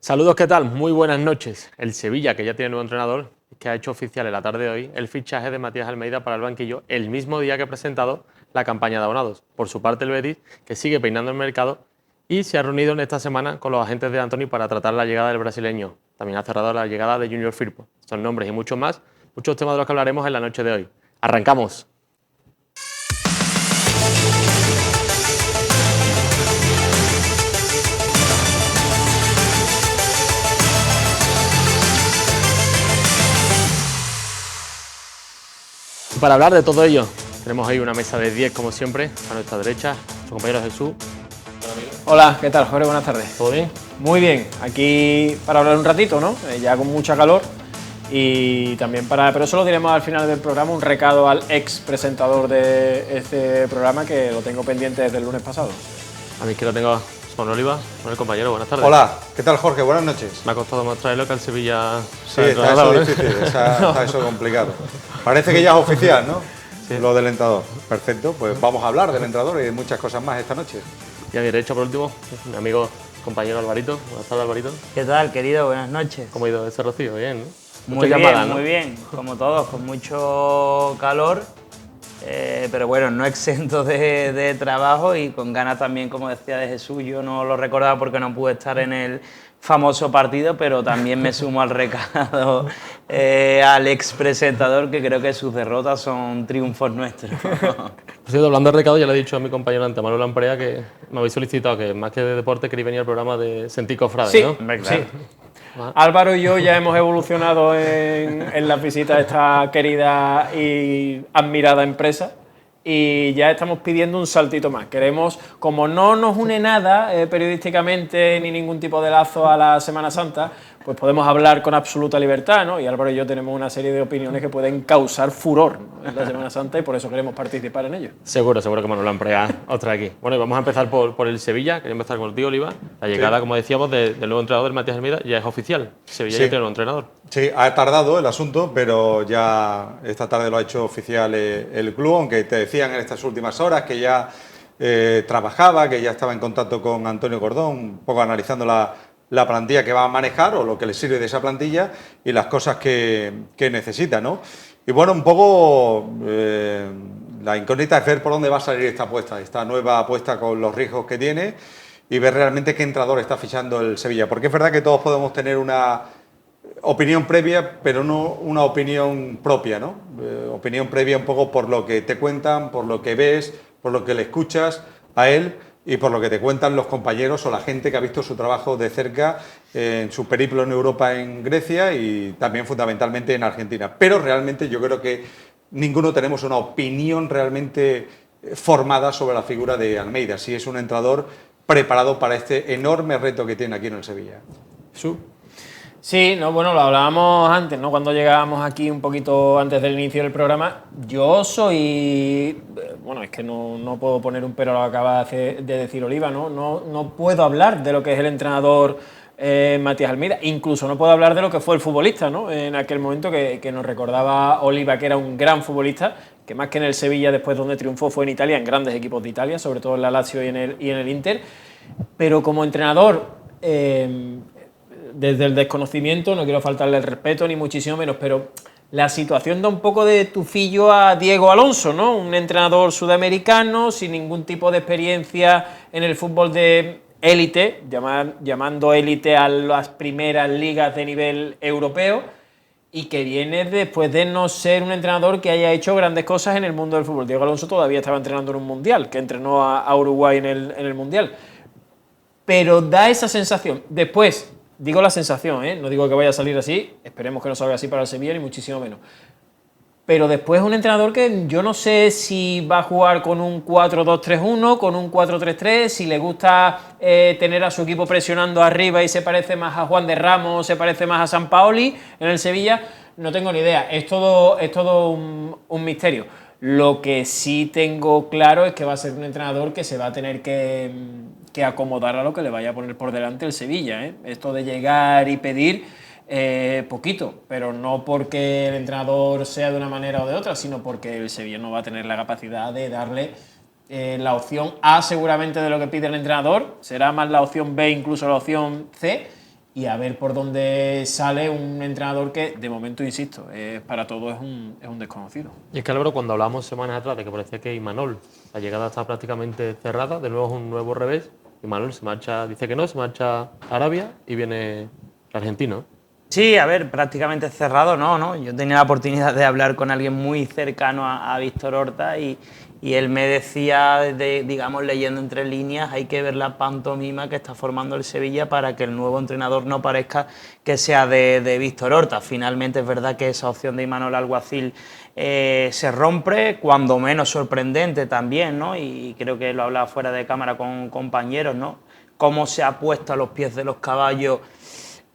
Saludos, ¿qué tal? Muy buenas noches. El Sevilla, que ya tiene nuevo entrenador, que ha hecho oficial en la tarde de hoy el fichaje de Matías Almeida para el banquillo el mismo día que ha presentado la campaña de abonados. Por su parte, el Betis, que sigue peinando el mercado y se ha reunido en esta semana con los agentes de Antony para tratar la llegada del brasileño. También ha cerrado la llegada de Junior Firpo. Estos nombres y muchos más, muchos temas de los que hablaremos en la noche de hoy. ¡Arrancamos! Para hablar de todo ello, tenemos ahí una mesa de 10 como siempre, a nuestra derecha, nuestro compañero Jesús. Hola, ¿qué tal, Jorge? Buenas tardes. ¿Todo bien? Muy bien, aquí para hablar un ratito, ¿no? Ya con mucha calor y también pero eso lo diremos al final del programa, un recado al ex presentador de este programa que lo tengo pendiente desde el lunes pasado. A mí que lo tengo con Oliva, con el compañero, buenas tardes. Hola, ¿qué tal, Jorge? Buenas noches. Me ha costado más traerlo que al Sevilla. Sí, está eso difícil, está eso complicado. Parece que ya es oficial, ¿no? Sí. Lo del entrenador. Perfecto, pues vamos a hablar del entrenador y de muchas cosas más esta noche. Y a mi derecha, por último, mi amigo, compañero Alvarito. Buenas tardes, Alvarito. ¿Qué tal, querido? Buenas noches. ¿Cómo ha ido ese rocío? Bien, ¿no? Muy bien, llamadas, ¿no? Muy bien, como todos, con mucho calor, pero bueno, no exento de trabajo y con ganas también, como decía de Jesús. Yo no lo recordaba porque no pude estar en el famoso partido, pero también me sumo al recado al ex presentador, que creo que sus derrotas son triunfos nuestros. Pues hablando de recado, ya le he dicho a mi compañero ante Manuel Lamprea que me habéis solicitado que más que de deporte queréis venir al programa de Sentir Cofrade, sí, ¿no? Sí. Álvaro y yo ya hemos evolucionado en las visitas de esta querida y admirada empresa y ya estamos pidiendo un saltito más. Queremos, como no nos une nada periodísticamente ni ningún tipo de lazo a la Semana Santa, pues podemos hablar con absoluta libertad, ¿no? Y Álvaro y yo tenemos una serie de opiniones que pueden causar furor, ¿no?, en la Semana Santa y por eso queremos participar en ello. Seguro que Manuel Lamprea os trae aquí. Bueno, y vamos a empezar por el Sevilla. Quería empezar con el tío Oliva. La llegada, como decíamos, del nuevo entrenador, Matías Almeida, ya es oficial. Sevilla ya tiene un nuevo entrenador. Sí, ha tardado el asunto, pero ya esta tarde lo ha hecho oficial el club, aunque te decían en estas últimas horas que ya trabajaba, que ya estaba en contacto con Antonio Cordón, un poco analizando la plantilla que va a manejar o lo que le sirve de esa plantilla y las cosas que necesita, ¿no? Y bueno, un poco la incógnita es ver por dónde va a salir esta nueva apuesta con los riesgos que tiene y ver realmente qué entrenador está fichando el Sevilla. Porque es verdad que todos podemos tener una opinión previa, pero no una opinión propia, ¿no? Opinión previa un poco por lo que te cuentan, por lo que ves, por lo que le escuchas a él y por lo que te cuentan los compañeros o la gente que ha visto su trabajo de cerca en su periplo en Europa, en Grecia y también fundamentalmente en Argentina. Pero realmente yo creo que ninguno tenemos una opinión realmente formada sobre la figura de Almeida, si es un entrenador preparado para este enorme reto que tiene aquí en el Sevilla. ¿Su? Sí, no, bueno, lo hablábamos antes, ¿no? Cuando llegábamos aquí un poquito antes del inicio del programa. Yo soy... Bueno, es que no puedo poner un pero a lo que acaba de decir Oliva, ¿no? No puedo hablar de lo que es el entrenador Matías Almeida. Incluso no puedo hablar de lo que fue el futbolista, ¿no? En aquel momento que nos recordaba Oliva que era un gran futbolista, que más que en el Sevilla, después donde triunfó, fue en Italia, en grandes equipos de Italia, sobre todo en la Lazio y en el Inter. Pero como entrenador... desde el desconocimiento, no quiero faltarle el respeto ni muchísimo menos, pero la situación da un poco de tufillo a Diego Alonso, ¿no? Un entrenador sudamericano sin ningún tipo de experiencia en el fútbol de élite, llamando élite a las primeras ligas de nivel europeo, y que viene después de no ser un entrenador que haya hecho grandes cosas en el mundo del fútbol. Diego Alonso todavía estaba entrenando en un mundial, que entrenó a Uruguay en el mundial. Pero da esa sensación. Después... Digo la sensación, no digo que vaya a salir así, esperemos que no salga así para el Sevilla, ni muchísimo menos. Pero después es un entrenador que yo no sé si va a jugar con un 4-2-3-1, con un 4-3-3, si le gusta tener a su equipo presionando arriba y se parece más a Juan de Ramos, se parece más a Sampaoli en el Sevilla, no tengo ni idea, es todo un misterio. Lo que sí tengo claro es que va a ser un entrenador que se va a tener que acomodar a lo que le vaya a poner por delante el Sevilla, Esto de llegar y pedir poquito, pero no porque el entrenador sea de una manera o de otra, sino porque el Sevilla no va a tener la capacidad de darle la opción A seguramente de lo que pide el entrenador, será más la opción B, incluso la opción C, y a ver por dónde sale un entrenador que, de momento, insisto, para todos es un desconocido. Y es que, Álvaro, cuando hablamos semanas atrás de que parecía que Imanol, la llegada está prácticamente cerrada, de nuevo es un nuevo revés, Imanol se marcha, dice que no, se marcha a Arabia y viene el argentino. Sí, a ver, prácticamente cerrado, no. Yo tenía la oportunidad de hablar con alguien muy cercano a Víctor Horta y él me decía, digamos, leyendo entre líneas, hay que ver la pantomima que está formando el Sevilla para que el nuevo entrenador no parezca que sea de Víctor Horta. Finalmente es verdad que esa opción de Imanol Alguacil se rompe, cuando menos sorprendente también, ¿no? Y creo que lo hablaba fuera de cámara con compañeros, ¿no? Cómo se ha puesto a los pies de los caballos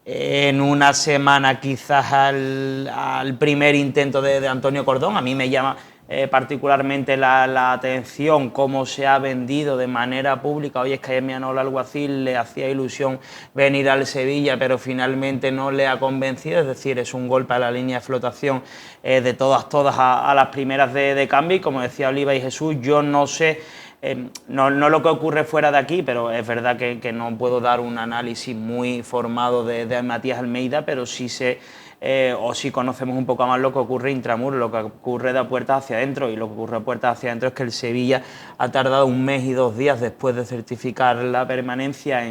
en una semana quizás al primer intento de Antonio Cordón. A mí me llama particularmente la atención cómo se ha vendido de manera pública. Oye, es que a Imanol Alguacil le hacía ilusión venir al Sevilla, pero finalmente no le ha convencido, es decir, es un golpe a la línea de flotación de todas a las primeras de cambio, y como decía Oliva y Jesús, yo no sé, no lo que ocurre fuera de aquí, pero es verdad que no puedo dar un análisis muy formado de Matías Almeida, pero sí sé, o sí conocemos un poco más lo que ocurre intramuros, lo que ocurre de puertas hacia adentro, y lo que ocurre de puertas hacia adentro es que el Sevilla ha tardado 1 mes y 2 días después de certificar la permanencia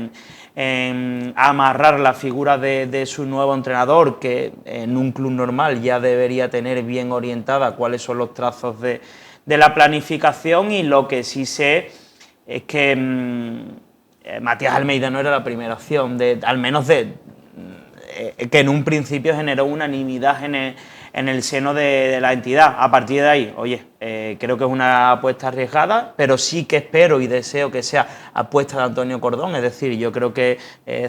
en amarrar la figura de su nuevo entrenador, que en un club normal ya debería tener bien orientada cuáles son los trazos de la planificación, y lo que sí sé es que Matías Almeida no era la primera opción, al menos que en un principio generó unanimidad en el seno de la entidad. A partir de ahí, oye, creo que es una apuesta arriesgada, pero sí que espero y deseo que sea apuesta de Antonio Cordón. Es decir, yo creo que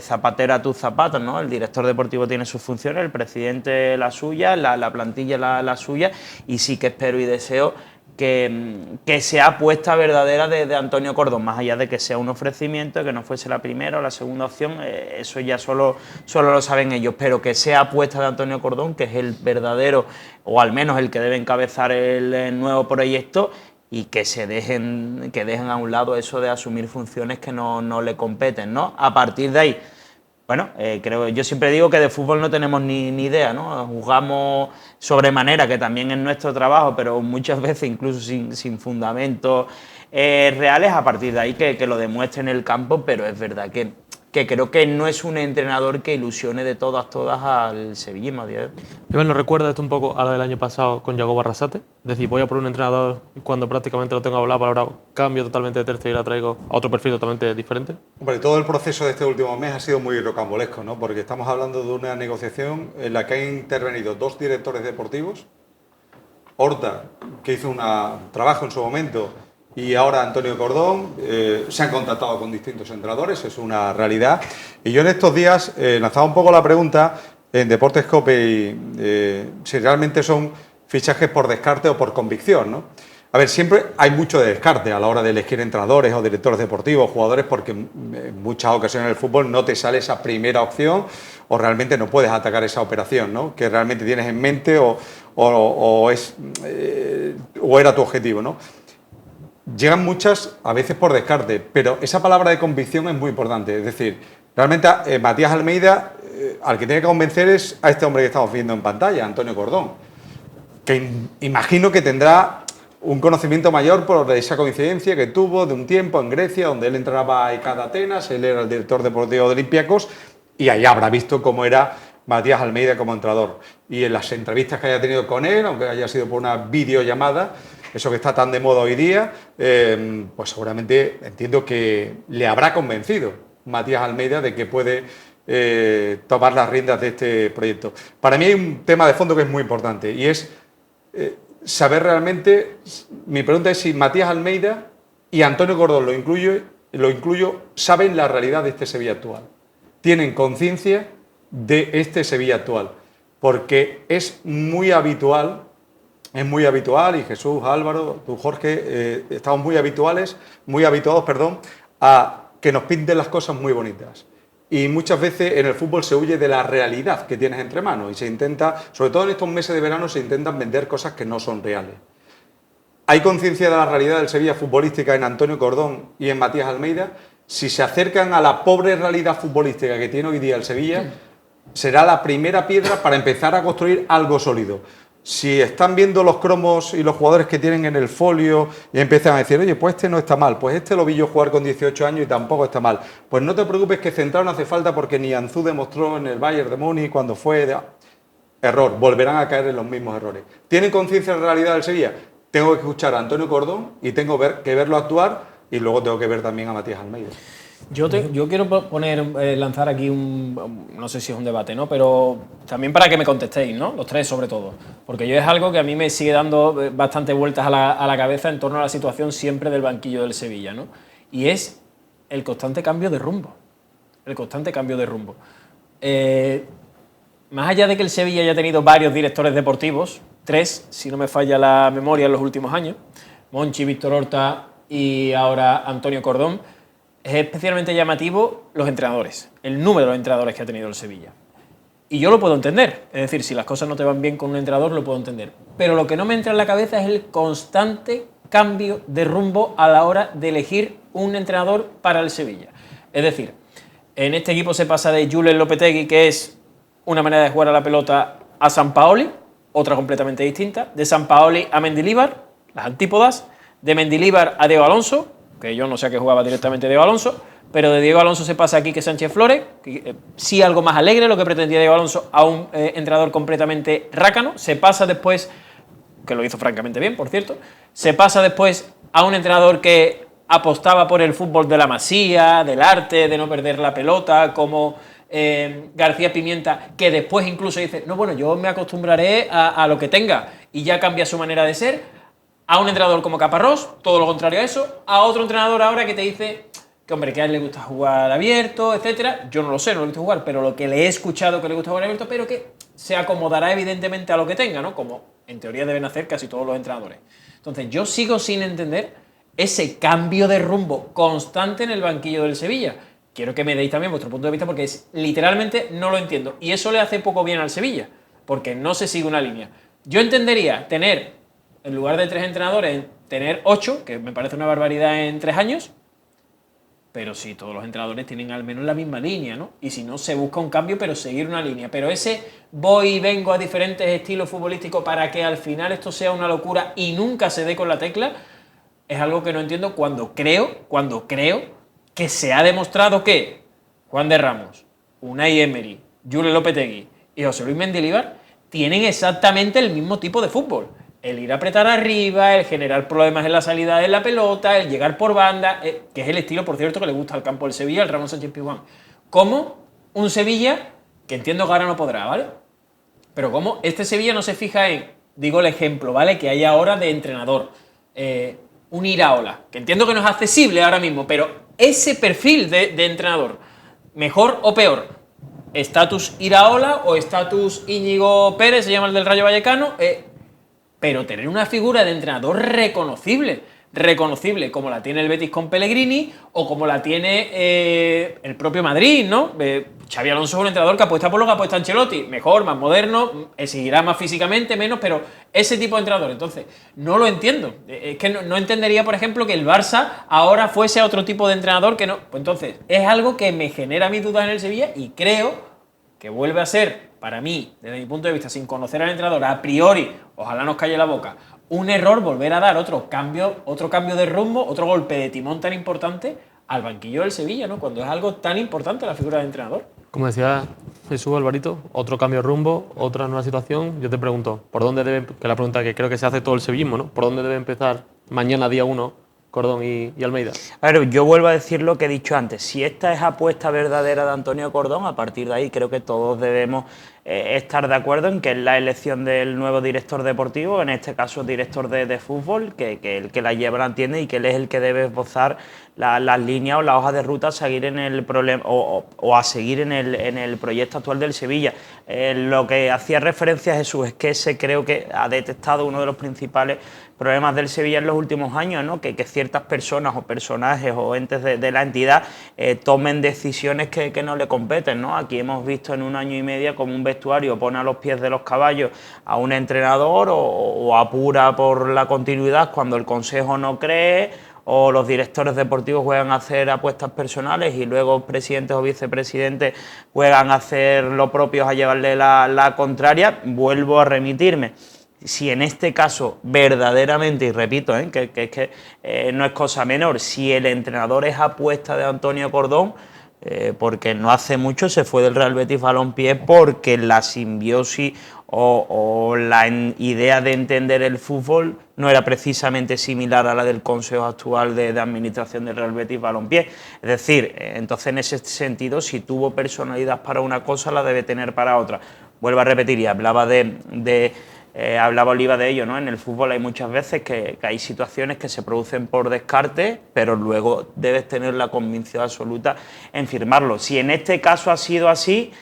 zapatero a tus zapatos, ¿no? El director deportivo tiene sus funciones, el presidente la suya, la plantilla la suya, y sí que espero y deseo que sea apuesta verdadera de Antonio Cordón, más allá de que sea un ofrecimiento, que no fuese la primera o la segunda opción, eso ya solo lo saben ellos, pero que sea apuesta de Antonio Cordón, que es el verdadero, o al menos el que debe encabezar el nuevo proyecto, y que dejen a un lado eso de asumir funciones que no le competen, ¿no? A partir de ahí, bueno, yo siempre digo que de fútbol no tenemos ni idea, ¿no? Jugamos sobremanera, que también es nuestro trabajo, pero muchas veces incluso sin fundamentos reales. A partir de ahí que lo demuestre en el campo, pero es verdad que creo que no es un entrenador que ilusione de todas al sevillismo a día de hoy. Iván, ¿nos recuerda esto un poco a lo del año pasado con Yago Barrasate? Es decir, voy a por un entrenador y cuando prácticamente lo tengo hablado, ahora cambio totalmente de tercio y la traigo a otro perfil totalmente diferente. Hombre, todo el proceso de este último mes ha sido muy rocambolesco, ¿no? Porque estamos hablando de una negociación en la que han intervenido 2 directores deportivos, Horta, que hizo un trabajo en su momento, y ahora Antonio Cordón. Se han contactado con distintos entrenadores, es una realidad. Y yo en estos días lanzaba un poco la pregunta en Deportes Cope si realmente son fichajes por descarte o por convicción, ¿no? A ver, siempre hay mucho de descarte a la hora de elegir entrenadores o directores deportivos, jugadores, porque en muchas ocasiones en el fútbol no te sale esa primera opción o realmente no puedes atacar esa operación, ¿no? Que realmente tienes en mente o era tu objetivo, ¿no? Llegan muchas, a veces por descarte, pero esa palabra de convicción es muy importante. Es decir, realmente Matías Almeida, al que tiene que convencer es a este hombre que estamos viendo en pantalla, Antonio Cordón, que imagino que tendrá un conocimiento mayor por esa coincidencia que tuvo de un tiempo en Grecia, donde él entrenaba a ECAD Atenas, él era el director deportivo de Olympiacos, y ahí habrá visto cómo era Matías Almeida como entrenador. Y en las entrevistas que haya tenido con él, aunque haya sido por una videollamada, eso que está tan de moda hoy día, pues seguramente entiendo que le habrá convencido Matías Almeida de que puede tomar las riendas de este proyecto. Para mí hay un tema de fondo que es muy importante y es saber realmente, mi pregunta es si Matías Almeida y Antonio Cordón, lo incluyo, saben la realidad de este Sevilla actual. Tienen conciencia de este Sevilla actual, porque es muy habitual, y Jesús, Álvaro, tú, Jorge, estamos muy habituados, a que nos pinten las cosas muy bonitas. Y muchas veces en el fútbol se huye de la realidad que tienes entre manos y se intenta, sobre todo en estos meses de verano, se intentan vender cosas que no son reales. ¿Hay conciencia de la realidad del Sevilla futbolística en Antonio Cordón y en Matías Almeida? si se acercan a la pobre realidad futbolística que tiene hoy día el Sevilla, será la primera piedra para empezar a construir algo sólido. Si están viendo los cromos y los jugadores que tienen en el folio y empiezan a decir, oye, pues este no está mal, pues este lo vi yo jugar con 18 años y tampoco está mal, pues no te preocupes que central no hace falta porque ni Anzú demostró en el Bayern de Múnich cuando fue... Error, volverán a caer en los mismos errores. ¿Tienen conciencia de la realidad del Sevilla? Tengo que escuchar a Antonio Cordón y tengo que verlo actuar y luego tengo que ver también a Matías Almeida. Yo quiero lanzar aquí no sé si es un debate, ¿no? Pero también para que me contestéis, ¿no? Los tres sobre todo. Porque yo es algo que a mí me sigue dando bastante vueltas a la cabeza en torno a la situación siempre del banquillo del Sevilla, ¿no? Y es el constante cambio de rumbo. El constante cambio de rumbo. Más allá de que el Sevilla haya tenido varios directores deportivos, 3, si no me falla la memoria, en los últimos años, Monchi, Víctor Horta y ahora Antonio Cordón, es especialmente llamativo los entrenadores, el número de entrenadores que ha tenido el Sevilla. Y yo lo puedo entender, es decir, si las cosas no te van bien con un entrenador, lo puedo entender. Pero lo que no me entra en la cabeza es el constante cambio de rumbo a la hora de elegir un entrenador para el Sevilla. Es decir, en este equipo se pasa de Julen Lopetegui, que es una manera de jugar a la pelota, a Sampaoli, otra completamente distinta, de Sampaoli a Mendilibar, las antípodas, de Mendilibar a Diego Alonso, que yo no sé a qué jugaba directamente Diego Alonso, pero de Diego Alonso se pasa a Quique Sánchez Flores, sí algo más alegre, lo que pretendía Diego Alonso, a un entrenador completamente rácano, se pasa después, que lo hizo francamente bien, por cierto, se pasa después a un entrenador que apostaba por el fútbol de la masía, del arte, de no perder la pelota, como García Pimienta, que después incluso dice, no, bueno, yo me acostumbraré a lo que tenga, y ya cambia su manera de ser, a un entrenador como Caparrós, todo lo contrario a eso, a otro entrenador ahora que te dice que, hombre, que a él le gusta jugar abierto, etcétera. Yo no lo sé, no le gusta jugar, pero lo que le he escuchado que le gusta jugar abierto, pero que se acomodará evidentemente a lo que tenga, ¿no? Como en teoría deben hacer casi todos los entrenadores. Entonces, yo sigo sin entender ese cambio de rumbo constante en el banquillo del Sevilla. Quiero que me deis también vuestro punto de vista porque literalmente no lo entiendo. Y eso le hace poco bien al Sevilla, porque no se sigue una línea. Yo entendería tener, en lugar de 3 entrenadores, tener 8, que me parece una barbaridad en 3 años, pero si todos los entrenadores tienen al menos la misma línea, ¿no? Y si no, se busca un cambio, pero seguir una línea. Pero ese voy y vengo a diferentes estilos futbolísticos para que al final esto sea una locura y nunca se dé con la tecla, es algo que no entiendo cuando creo que se ha demostrado que Juan de Ramos, Unai Emery, Julen Lopetegui y José Luis Mendilibar tienen exactamente el mismo tipo de fútbol. El ir a apretar arriba, el generar problemas en la salida de la pelota, el llegar por banda, que es el estilo, por cierto, que le gusta al campo del Sevilla, al Ramón Sánchez Pizjuán. Como un Sevilla, que entiendo que ahora no podrá, ¿vale? Pero como este Sevilla no se fija en, digo el ejemplo, ¿vale? Que hay ahora de entrenador. Un Iraola, que entiendo que no es accesible ahora mismo, pero ese perfil de entrenador, mejor o peor, estatus Iraola o estatus Íñigo Pérez, se llama el del Rayo Vallecano, pero tener una figura de entrenador reconocible, como la tiene el Betis con Pellegrini o como la tiene el propio Madrid, ¿no? Xabi Alonso es un entrenador que apuesta por lo que apuesta Ancelotti, mejor, más moderno, exigirá más físicamente, menos, pero ese tipo de entrenador. Entonces, no lo entiendo. Es que no entendería, por ejemplo, que el Barça ahora fuese a otro tipo de entrenador que no. Pues entonces, es algo que me genera mis dudas en el Sevilla y creo que vuelve a ser, para mí, desde mi punto de vista, sin conocer al entrenador, a priori, ojalá nos calle la boca, un error volver a dar otro cambio de rumbo, otro golpe de timón tan importante al banquillo del Sevilla, ¿no? Cuando es algo tan importante la figura del entrenador. Como decía Jesús Alvarito, otro cambio de rumbo, otra nueva situación. Yo te pregunto, ¿por dónde debe, que es la pregunta que creo que se hace todo el sevillismo, ¿no? ¿Por dónde debe empezar mañana, día 1, Cordón y Almeida? A ver, yo vuelvo a decir lo que he dicho antes. Si esta es apuesta verdadera de Antonio Cordón, a partir de ahí creo que todos debemos estar de acuerdo en que es la elección del nuevo director deportivo, en este caso director de fútbol, que el que la lleva la entiende y que él es el que debe esbozar las líneas o la hoja de ruta a seguir en el problema o a seguir en el proyecto actual del Sevilla. Lo que hacía referencia a Jesús es que ese creo que ha detectado uno de los principales problemas del Sevilla en los últimos años, ¿no? Que ciertas personas o personajes o entes de la entidad tomen decisiones que no le competen, ¿no? Aquí hemos visto en 1 año y medio como un vestuario pone a los pies de los caballos a un entrenador o apura por la continuidad cuando el consejo no cree o los directores deportivos juegan a hacer apuestas personales y luego presidentes o vicepresidentes juegan a hacer lo propio, a llevarle la contraria, vuelvo a remitirme. Si en este caso verdaderamente, y repito, que no es cosa menor, si el entrenador es apuesta de Antonio Cordón, porque no hace mucho se fue del Real Betis Balompié porque la simbiosis o la idea de entender el fútbol no era precisamente similar a la del consejo actual de administración del Real Betis Balompié. Es decir, entonces en ese sentido, si tuvo personalidad para una cosa, la debe tener para otra. Vuelvo a repetir, y hablaba hablaba Oliva de ello, ¿no? En el fútbol hay muchas veces que hay situaciones que se producen por descarte, pero luego debes tener la convicción absoluta en firmarlo. Si en este caso ha sido así,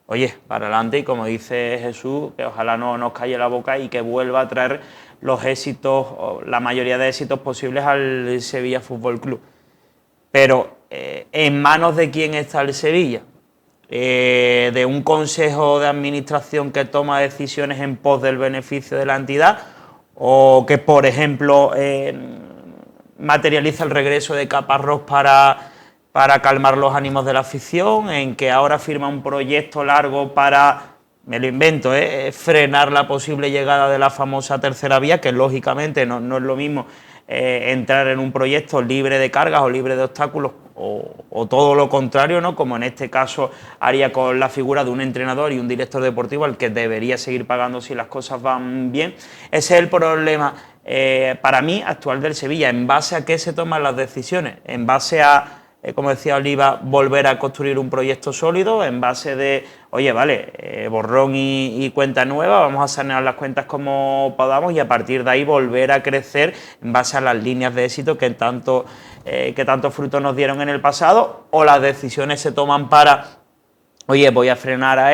oye, para adelante, y como dice Jesús, que ojalá no nos calle la boca y que vuelva a traer los éxitos, o la mayoría de éxitos posibles al Sevilla Fútbol Club. Pero, ¿en manos de quién está el Sevilla? ¿De un consejo de administración que toma decisiones en pos del beneficio de la entidad? ¿O que, por ejemplo, materializa el regreso de Caparrós para calmar los ánimos de la afición? ¿En que ahora firma un proyecto largo para, me lo invento, frenar la posible llegada de la famosa tercera vía, que lógicamente no es lo mismo entrar en un proyecto libre de cargas o libre de obstáculos, o todo lo contrario, ¿no? Como en este caso haría con la figura de un entrenador y un director deportivo al que debería seguir pagando si las cosas van bien? Ese es el problema para mí actual del Sevilla. ¿En base a qué se toman las decisiones? ¿En base a, como decía Oliva, volver a construir un proyecto sólido? ¿En base de, oye, vale, borrón y cuenta nueva, vamos a sanear las cuentas como podamos y a partir de ahí volver a crecer en base a las líneas de éxito que tantos frutos nos dieron en el pasado? ¿O las decisiones se toman para, oye, voy a frenar a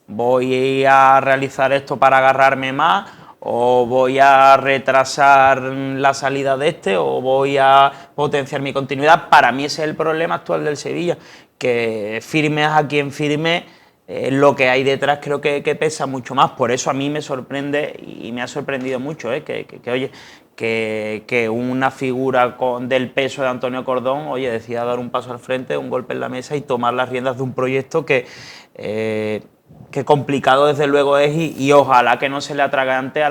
voy a realizar esto para agarrarme más, o voy a retrasar la salida de o voy a potenciar mi continuidad? Para mí ese es el problema actual del Sevilla, que firmes a quien firme, lo que hay detrás creo que pesa mucho más. Por eso a mí me sorprende y me ha sorprendido mucho que una figura del peso de Antonio Cordón, oye, decida dar un paso al frente, un golpe en la mesa y tomar las riendas de un proyecto que complicado desde luego es y ojalá que no se le atragante a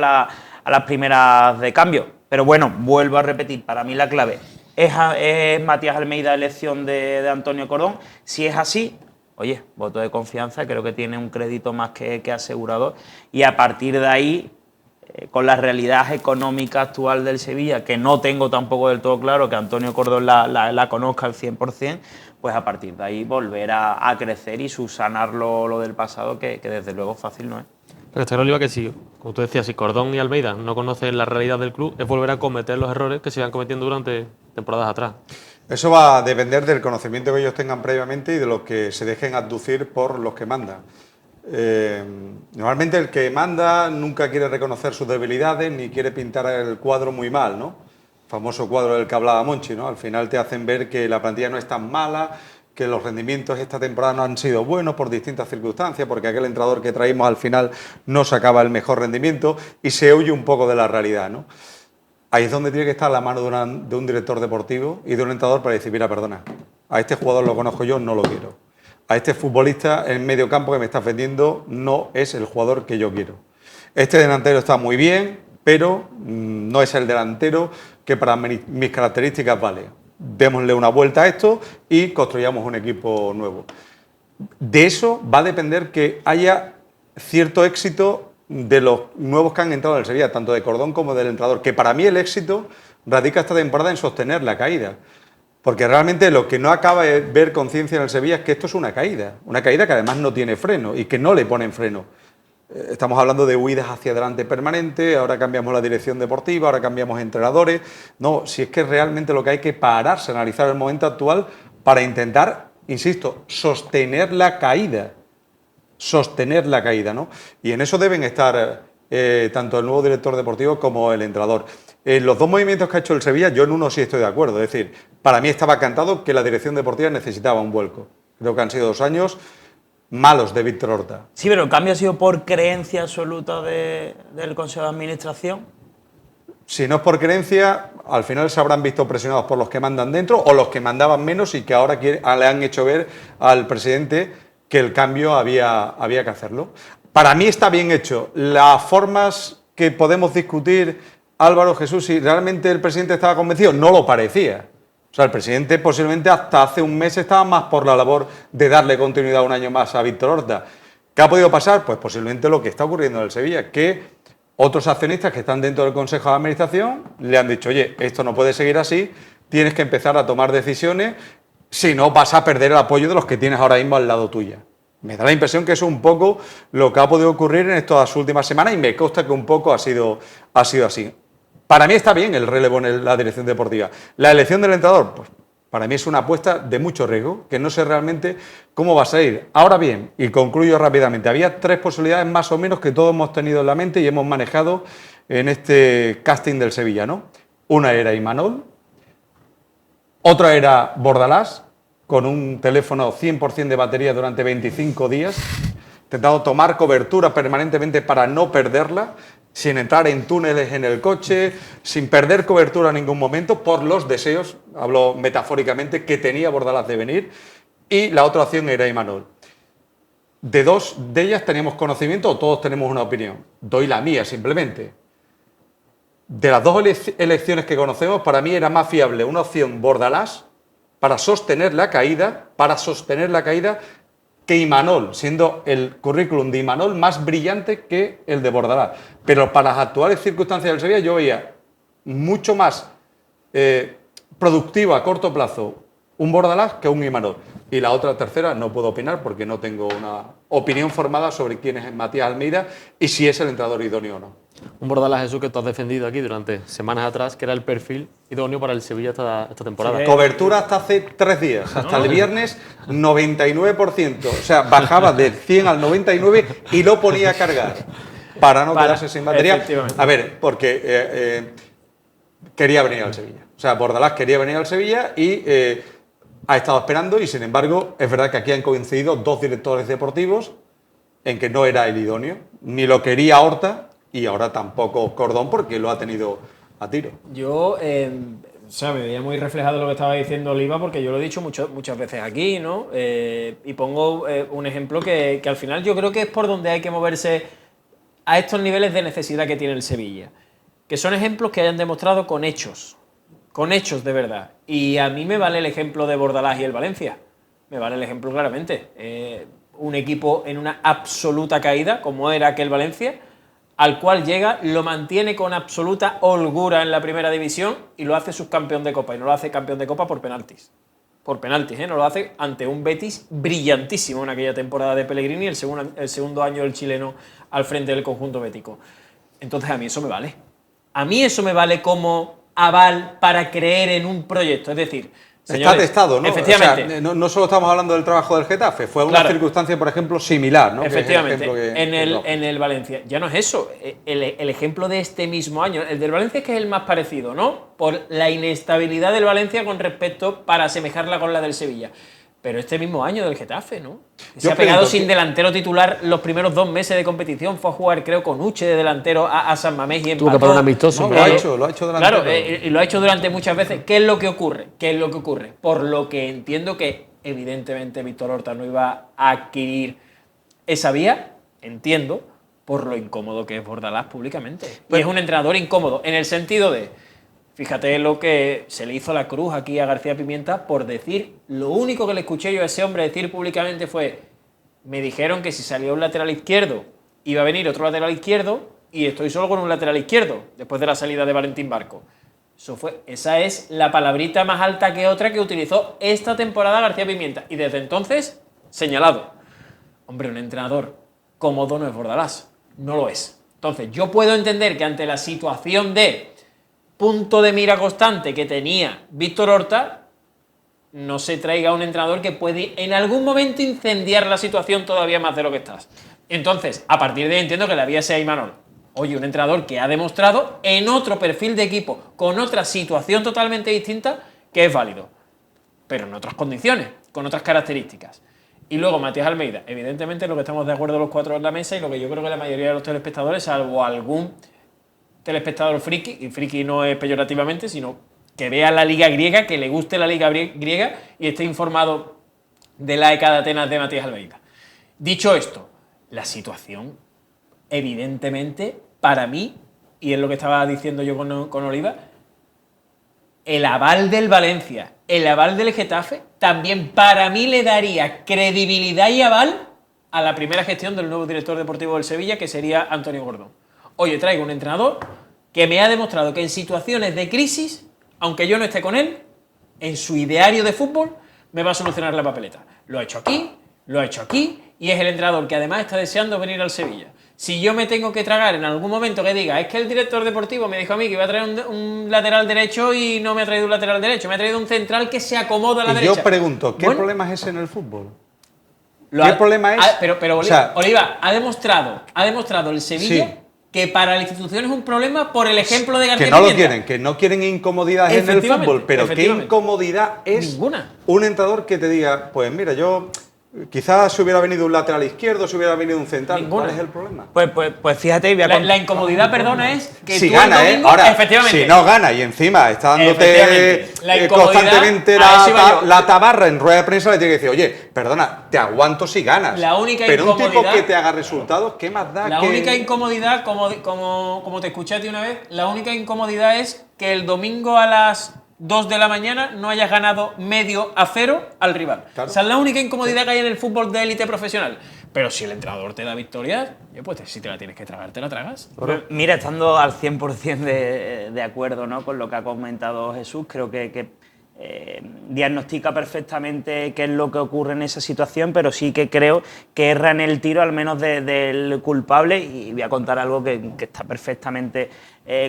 las primeras de cambio. Pero bueno, vuelvo a repetir, para mí la clave es Matías Almeida, elección de Antonio Cordón. Si es así, oye, voto de confianza, creo que tiene un crédito más que asegurado, y a partir de ahí, con la realidad económica actual del Sevilla, que no tengo tampoco del todo claro que Antonio Cordón la conozca al 100%, pues a partir de ahí volver a crecer y subsanar lo del pasado, que desde luego fácil no es. Pero está claro, Oliva, que sí, como tú decías, si Cordón y Almeida no conocen la realidad del club, es volver a cometer los errores que se iban cometiendo durante temporadas atrás. Eso va a depender del conocimiento que ellos tengan previamente y de los que se dejen abducir por los que mandan. Normalmente el que manda nunca quiere reconocer sus debilidades ni quiere pintar el cuadro muy mal, ¿no? El famoso cuadro del que hablaba Monchi, ¿no? Al final te hacen ver que la plantilla no es tan mala, que los rendimientos esta temporada no han sido buenos por distintas circunstancias, porque aquel entrenador que traímos al final no sacaba el mejor rendimiento, y se huye un poco de la realidad, ¿no? Ahí es donde tiene que estar la mano de un director deportivo y de un entrenador para decir, mira, perdona, a este jugador lo conozco yo, no lo quiero. A este futbolista en medio campo que me estás vendiendo no es el jugador que yo quiero. Este delantero está muy bien, pero no es el delantero que para mis características vale. Démosle una vuelta a esto y construyamos un equipo nuevo. De eso va a depender que haya cierto éxito de los nuevos que han entrado en el Sevilla, tanto de Cordón como del entrenador, que para mí el éxito radica esta temporada en sostener la caída. Porque realmente lo que no acaba de ver conciencia en el Sevilla es que esto es una caída que además no tiene freno y que no le ponen freno. Estamos hablando de huidas hacia adelante permanentes, ahora cambiamos la dirección deportiva, ahora cambiamos entrenadores. No, si es que realmente lo que hay que pararse, analizar el momento actual para intentar, insisto, sostener la caída, ¿no? Y en eso deben estar tanto el nuevo director deportivo como el entrenador. Los dos movimientos que ha hecho el Sevilla, yo en uno sí estoy de acuerdo. Es decir, para mí estaba cantado que la dirección deportiva necesitaba un vuelco. Creo que han sido 2 años malos de Víctor Horta. Sí, pero el cambio ha sido por creencia absoluta del Consejo de Administración. Si no es por querencia, al final se habrán visto presionados por los que mandan dentro o los que mandaban menos y que ahora le han hecho ver al presidente que el cambio había que hacerlo. Para mí está bien hecho. Las formas que podemos discutir, Álvaro, Jesús, si realmente el presidente estaba convencido, no lo parecía. O sea, el presidente posiblemente hasta hace un mes estaba más por la labor de darle continuidad un año más a Víctor Horta. ¿Qué ha podido pasar? Pues posiblemente lo que está ocurriendo en el Sevilla, que otros accionistas que están dentro del Consejo de Administración le han dicho, oye, esto no puede seguir así, tienes que empezar a tomar decisiones, si no vas a perder el apoyo de los que tienes ahora mismo al lado tuya. Me da la impresión que eso es un poco lo que ha podido ocurrir en estas últimas semanas y me consta que un poco ha sido así. Para mí está bien el relevo en la dirección deportiva. La elección del entrenador, pues para mí es una apuesta de mucho riesgo, que no sé realmente cómo va a salir. Ahora bien, y concluyo rápidamente, había 3 posibilidades más o menos que todos hemos tenido en la mente y hemos manejado en este casting del Sevilla, ¿no? Una era Imanol, otra era Bordalás, con un teléfono 100% de batería durante 25 días, intentando tomar cobertura permanentemente para no perderla, sin entrar en túneles en el coche, sin perder cobertura en ningún momento, por los deseos, hablo metafóricamente, que tenía Bordalás de venir, y la otra opción era Imanol. De 2 de ellas teníamos conocimiento o todos tenemos una opinión. Doy la mía simplemente. De las 2 elecciones que conocemos, para mí era más fiable una opción Bordalás para sostener la caída, que Imanol, siendo el currículum de Imanol más brillante que el de Bordalás. Pero para las actuales circunstancias del Sevilla yo veía mucho más productivo a corto plazo un Bordalás que un Imanol. Y la otra tercera no puedo opinar porque no tengo una opinión formada sobre quién es Matías Almeida y si es el entrenador idóneo o no. Un Bordalás, Jesús, que tú has defendido aquí durante semanas atrás, que era el perfil idóneo para el Sevilla esta temporada. Sí. Cobertura hasta hace 3 días, hasta el viernes 99%, o sea, bajaba del 100 al 99 y lo ponía a cargar para no quedarse sin batería. A ver, porque quería venir al Sevilla, o sea, Bordalás quería venir al Sevilla y ha estado esperando y sin embargo es verdad que aquí han coincidido 2 directores deportivos en que no era el idóneo, ni lo quería Horta y ahora tampoco Cordón porque lo ha tenido a tiro. Yo, o sea, me veía muy reflejado lo que estaba diciendo Oliva porque yo lo he dicho muchas veces aquí, ¿no? Y pongo un ejemplo que al final yo creo que es por donde hay que moverse a estos niveles de necesidad que tiene el Sevilla. Que son ejemplos que hayan demostrado con hechos de verdad. Y a mí me vale el ejemplo de Bordalás y el Valencia. Me vale el ejemplo claramente. Un equipo en una absoluta caída, como era aquel Valencia, al cual llega, lo mantiene con absoluta holgura en la primera división y lo hace subcampeón de Copa. Y no lo hace campeón de Copa por penaltis. Por penaltis, no lo hace ante un Betis brillantísimo en aquella temporada de Pellegrini, el segundo año del chileno al frente del conjunto bético. Entonces a mí eso me vale. A mí eso me vale como aval para creer en un proyecto. Es decir, señores, está testado, ¿no? Efectivamente. O sea, no solo estamos hablando del trabajo del Getafe, fue una circunstancia, por ejemplo, similar, ¿no? Efectivamente, en el Valencia. Ya no es eso. El ejemplo de este mismo año, el del Valencia es que es el más parecido, ¿no? Por la inestabilidad del Valencia con respecto para asemejarla con la del Sevilla. Pero este mismo año del Getafe, ¿no? Se ha pegado sin delantero titular los primeros 2 meses de competición. Fue a jugar, creo, con Uche de delantero a San Mamés y empató. Tuvo que poner un amistoso. No, lo ha hecho delantero. Claro, y lo ha hecho durante muchas veces. ¿Qué es lo que ocurre? Por lo que entiendo que, evidentemente, Víctor Horta no iba a adquirir esa vía, entiendo, por lo incómodo que es Bordalás públicamente. Y es un entrenador incómodo, en el sentido de... Fíjate lo que se le hizo la cruz aquí a García Pimienta por decir, lo único que le escuché yo a ese hombre decir públicamente fue, me dijeron que si salía un lateral izquierdo iba a venir otro lateral izquierdo y estoy solo con un lateral izquierdo después de la salida de Valentín Barco. Esa es la palabrita más alta que otra que utilizó esta temporada García Pimienta y desde entonces señalado. Hombre, un entrenador cómodo no es Bordalás, no lo es. Entonces yo puedo entender que ante la situación de punto de mira constante que tenía Víctor Horta, no se traiga un entrenador que puede en algún momento incendiar la situación todavía más de lo que estás. Entonces, a partir de ahí entiendo que la vía sea Imanol. Oye, un entrenador que ha demostrado en otro perfil de equipo, con otra situación totalmente distinta, que es válido, pero en otras condiciones, con otras características. Y luego Matías Almeida, evidentemente lo que estamos de acuerdo los 4 en la mesa y lo que yo creo que la mayoría de los telespectadores, salvo algún telespectador friki, y friki no es peyorativamente, sino que vea la Liga Griega, que le guste la Liga Griega y esté informado de la ECA de Atenas de Matías Almeida. Dicho esto, la situación, evidentemente, para mí, y es lo que estaba diciendo yo con Oliva, el aval del Valencia, el aval del Getafe, también para mí le daría credibilidad y aval a la primera gestión del nuevo director deportivo del Sevilla, que sería Antonio Gordón. Oye, traigo un entrenador que me ha demostrado que en situaciones de crisis, aunque yo no esté con él, en su ideario de fútbol, me va a solucionar la papeleta. Lo ha hecho aquí, lo ha hecho aquí, y es el entrenador que además está deseando venir al Sevilla. Si yo me tengo que tragar en algún momento que diga, es que el director deportivo me dijo a mí que iba a traer un lateral derecho y no me ha traído un lateral derecho, me ha traído un central que se acomoda a la derecha. Yo pregunto, ¿qué Bueno, problema es ese en el fútbol? ¿Qué problema es? Pero O sea, Oliva, ha demostrado el Sevilla Sí. que para la institución es un problema por el ejemplo de García que no lo Pimienta. quieren, que no quieren incomodidad en el Efectivamente, fútbol, pero ¿qué efectivamente. incomodidad es Ninguna. un entrenador que te diga, pues mira, yo quizás si hubiera venido un lateral izquierdo, si hubiera venido un central, Ninguna. ¿cuál es el problema? Pues fíjate, y voy a La incomodidad, perdona, es que Si tú gana, el domingo, Ahora, efectivamente, si no gana y encima está Efectivamente. dándote La incomodidad, constantemente a eso iba yo. la tabarra en rueda de prensa, le tiene que decir, oye, perdona, te aguanto si ganas. La única pero un tipo incomodidad- que te haga resultados, ¿qué más da? la que- única incomodidad, como te escuché a ti una vez, la única incomodidad es que el domingo a las 2 de la mañana no hayas ganado 0-0 al rival. Claro. Esa es la única incomodidad que hay en el fútbol de élite profesional. Pero si el entrenador te da victorias, pues si te la tienes que tragar, te la tragas. Mira, estando al 100% de acuerdo, ¿no?, con lo que ha comentado Jesús, creo que diagnostica perfectamente qué es lo que ocurre en esa situación, pero sí que creo que erra en el tiro, al menos del culpable, y voy a contar algo que está perfectamente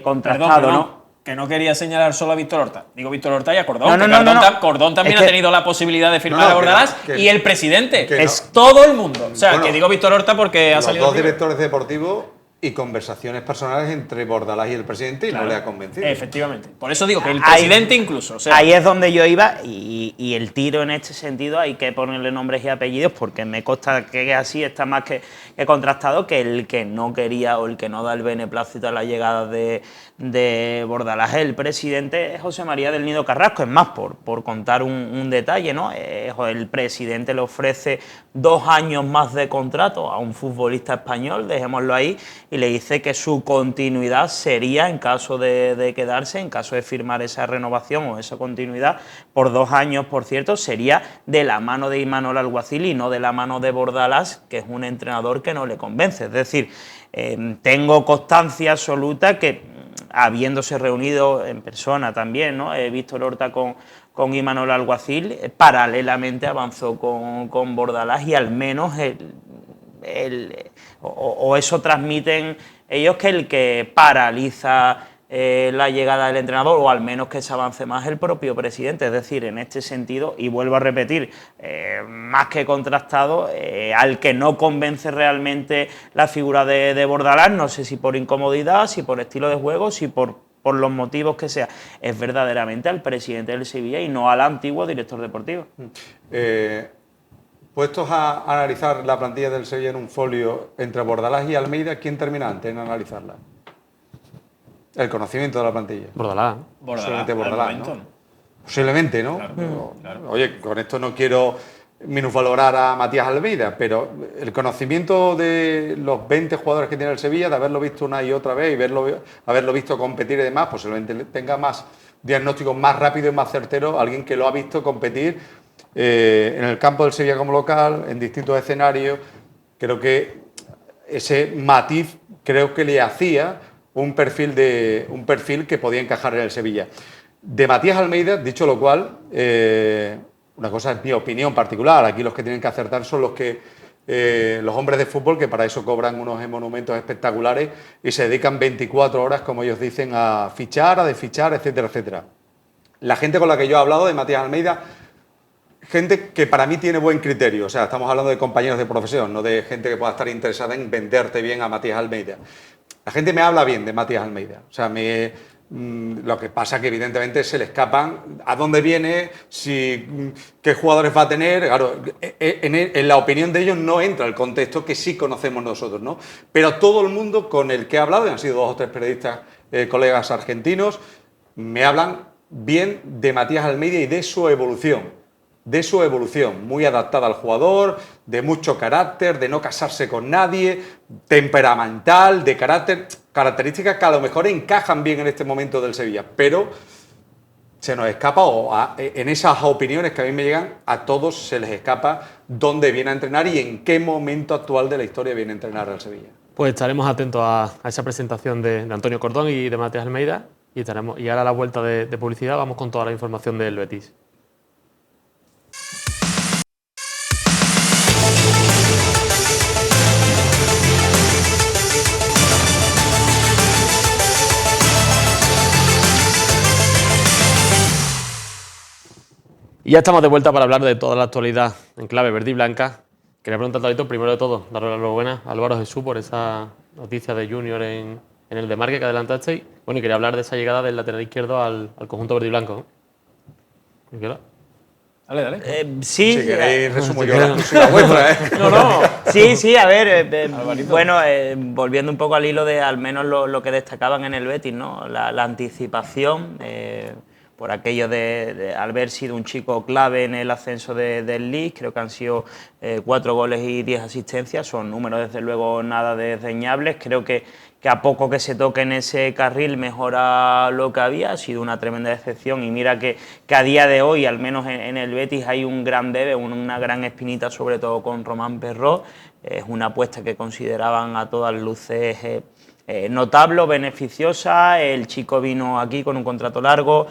contrastado, Perdón, ¿no? que no quería señalar solo a Víctor Horta. Digo Víctor Horta y a Cordón. No, que no, Cordón, no. Cordón también Es ha que- tenido la posibilidad de firmar No, a que Bordalás no, que- y el presidente. que no. Es todo el mundo. O sea, Bueno, que digo Víctor Horta porque ha Los salido dos primero. directores deportivos y conversaciones personales entre Bordalás y el presidente y Claro. no le ha convencido. Efectivamente. Por eso digo que el Ahí- presidente incluso. O sea, Ahí es donde yo iba, y el tiro en este sentido hay que ponerle nombres y apellidos, porque me consta que así está más que contrastado, que el que no quería o el que no da el beneplácito a la llegada de Bordalás, el presidente, es José María del Nido Carrasco. Es más, por contar un detalle, ¿no? El presidente le ofrece 2 años más de contrato a un futbolista español, dejémoslo ahí, y le dice que su continuidad sería, en caso de quedarse, en caso de firmar esa renovación o esa continuidad por 2 años, por cierto, sería de la mano de Imanol Alguacil y no de la mano de Bordalás, que es un entrenador que no le convence. Es decir, tengo constancia absoluta que, habiéndose reunido en persona también, ¿no?, Víctor Horta con Imanol Alguacil, paralelamente avanzó con Bordalás, y al menos o eso transmiten ellos, que el que paraliza la llegada del entrenador, o al menos que se avance más, el propio presidente. Es decir, en este sentido, y vuelvo a repetir, más que contrastado, al que no convence realmente la figura de Bordalás, no sé si por incomodidad, si por estilo de juego, si por los motivos que sea, es verdaderamente al presidente del Sevilla y no al antiguo director deportivo. Puestos a analizar la plantilla del Sevilla en un folio entre Bordalás y Almeida, ¿quién termina antes en analizarla? El conocimiento de la plantilla. Bordalás. Posiblemente Bordalás, al momento, ¿no? Posiblemente, ¿no? Claro. Oye, con esto no quiero minusvalorar a Matías Almeida, pero el conocimiento de los 20 jugadores que tiene el Sevilla, de haberlo visto una y otra vez y haberlo visto competir y demás, posiblemente tenga más diagnóstico más rápido y más certero alguien que lo ha visto competir en el campo del Sevilla como local, en distintos escenarios. Creo que ese matiz creo que le hacía un perfil que podía encajar en el Sevilla. De Matías Almeida, dicho lo cual, una cosa es mi opinión particular, aquí los que tienen que acertar son los hombres de fútbol, que para eso cobran unos monumentos espectaculares y se dedican 24 horas, como ellos dicen, a fichar, a desfichar, etcétera, etcétera. La gente con la que yo he hablado de Matías Almeida, gente que para mí tiene buen criterio, o sea, estamos hablando de compañeros de profesión, no de gente que pueda estar interesada en venderte bien a Matías Almeida. La gente me habla bien de Matías Almeida, o sea, lo que pasa que evidentemente se le escapan a dónde viene, qué jugadores va a tener. Claro, en la opinión de ellos no entra el contexto que sí conocemos nosotros, ¿no? Pero todo el mundo con el que he hablado, y han sido 2 o 3 periodistas colegas argentinos, me hablan bien de Matías Almeida y de su evolución. Muy adaptada al jugador, de mucho carácter, de no casarse con nadie, temperamental, de carácter, características que a lo mejor encajan bien en este momento del Sevilla, pero se nos escapa, en esas opiniones que a mí me llegan, a todos se les escapa dónde viene a entrenar y en qué momento actual de la historia viene a entrenar al Sevilla. Pues estaremos atentos a esa presentación de Antonio Cordón y de Matías Almeida y ahora a la vuelta de publicidad vamos con toda la información del Betis. Y ya estamos de vuelta para hablar de toda la actualidad en clave verde y blanca. Quería preguntar, Alito, primero de todo, darle la enhorabuena a Álvaro Jesús por esa noticia de Junior en el Demarque que adelantasteis. Bueno, y quería hablar de esa llegada del lateral izquierdo al conjunto verde y blanco, ¿no? ¿Qué era? Dale. Sí, si queréis resumo yo la música vuestra, ¿eh? No. Sí, a ver, bueno, volviendo un poco al hilo de al menos lo que destacaban en el Betis, ¿no? La anticipación, por aquello de haber sido un chico clave en el ascenso del Leeds, creo que han sido 4 goles y 10 asistencias, son números desde luego nada desdeñables, creo que a poco que se toque en ese carril mejora lo que había, ha sido una tremenda decepción y mira que a día de hoy, al menos en el Betis, hay un gran debe, una gran espinita, sobre todo con Román Perrot, es una apuesta que consideraban a todas luces notable o beneficiosa. El chico vino aquí con un contrato largo,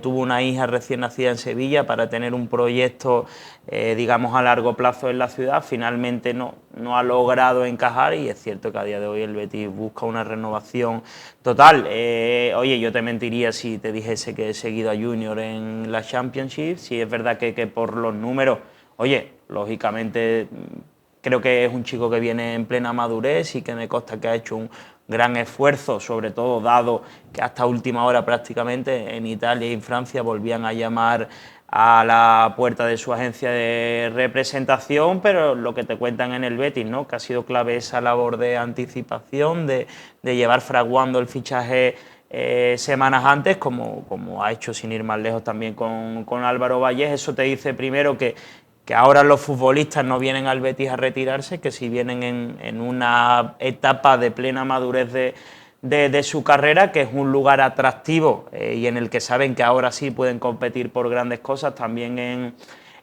tuvo una hija recién nacida en Sevilla para tener un proyecto, digamos, a largo plazo en la ciudad. Finalmente no ha logrado encajar y es cierto que a día de hoy el Betis busca una renovación total. Oye, yo te mentiría si te dijese que he seguido a Junior en la Championship. Sí, es verdad que por los números, oye, lógicamente creo que es un chico que viene en plena madurez y que me consta que ha hecho un gran esfuerzo, sobre todo dado que hasta última hora prácticamente en Italia y en Francia volvían a llamar a la puerta de su agencia de representación, pero lo que te cuentan en el Betis, ¿no? Que ha sido clave esa labor de anticipación, de llevar fraguando el fichaje semanas antes, como ha hecho sin ir más lejos también con Álvaro Vallés. Eso te dice primero que ahora los futbolistas no vienen al Betis a retirarse, que si vienen en una etapa de plena madurez de su carrera, que es un lugar atractivo y en el que saben que ahora sí pueden competir por grandes cosas también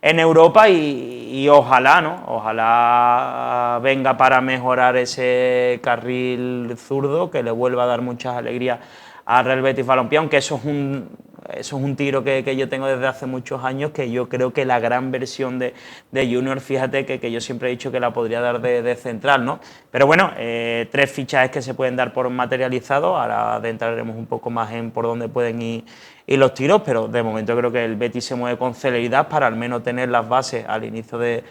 en Europa y ojalá, ¿no? Ojalá venga para mejorar ese carril zurdo, que le vuelva a dar muchas alegrías al Real Betis Balompié, aunque eso es un tiro que yo tengo desde hace muchos años, que yo creo que la gran versión de Junior, fíjate que yo siempre he dicho que la podría dar de central, ¿no? Pero bueno, 3 fichajes que se pueden dar por materializado, ahora adentraremos un poco más en por dónde pueden ir los tiros, pero de momento creo que el Betis se mueve con celeridad para al menos tener las bases al inicio de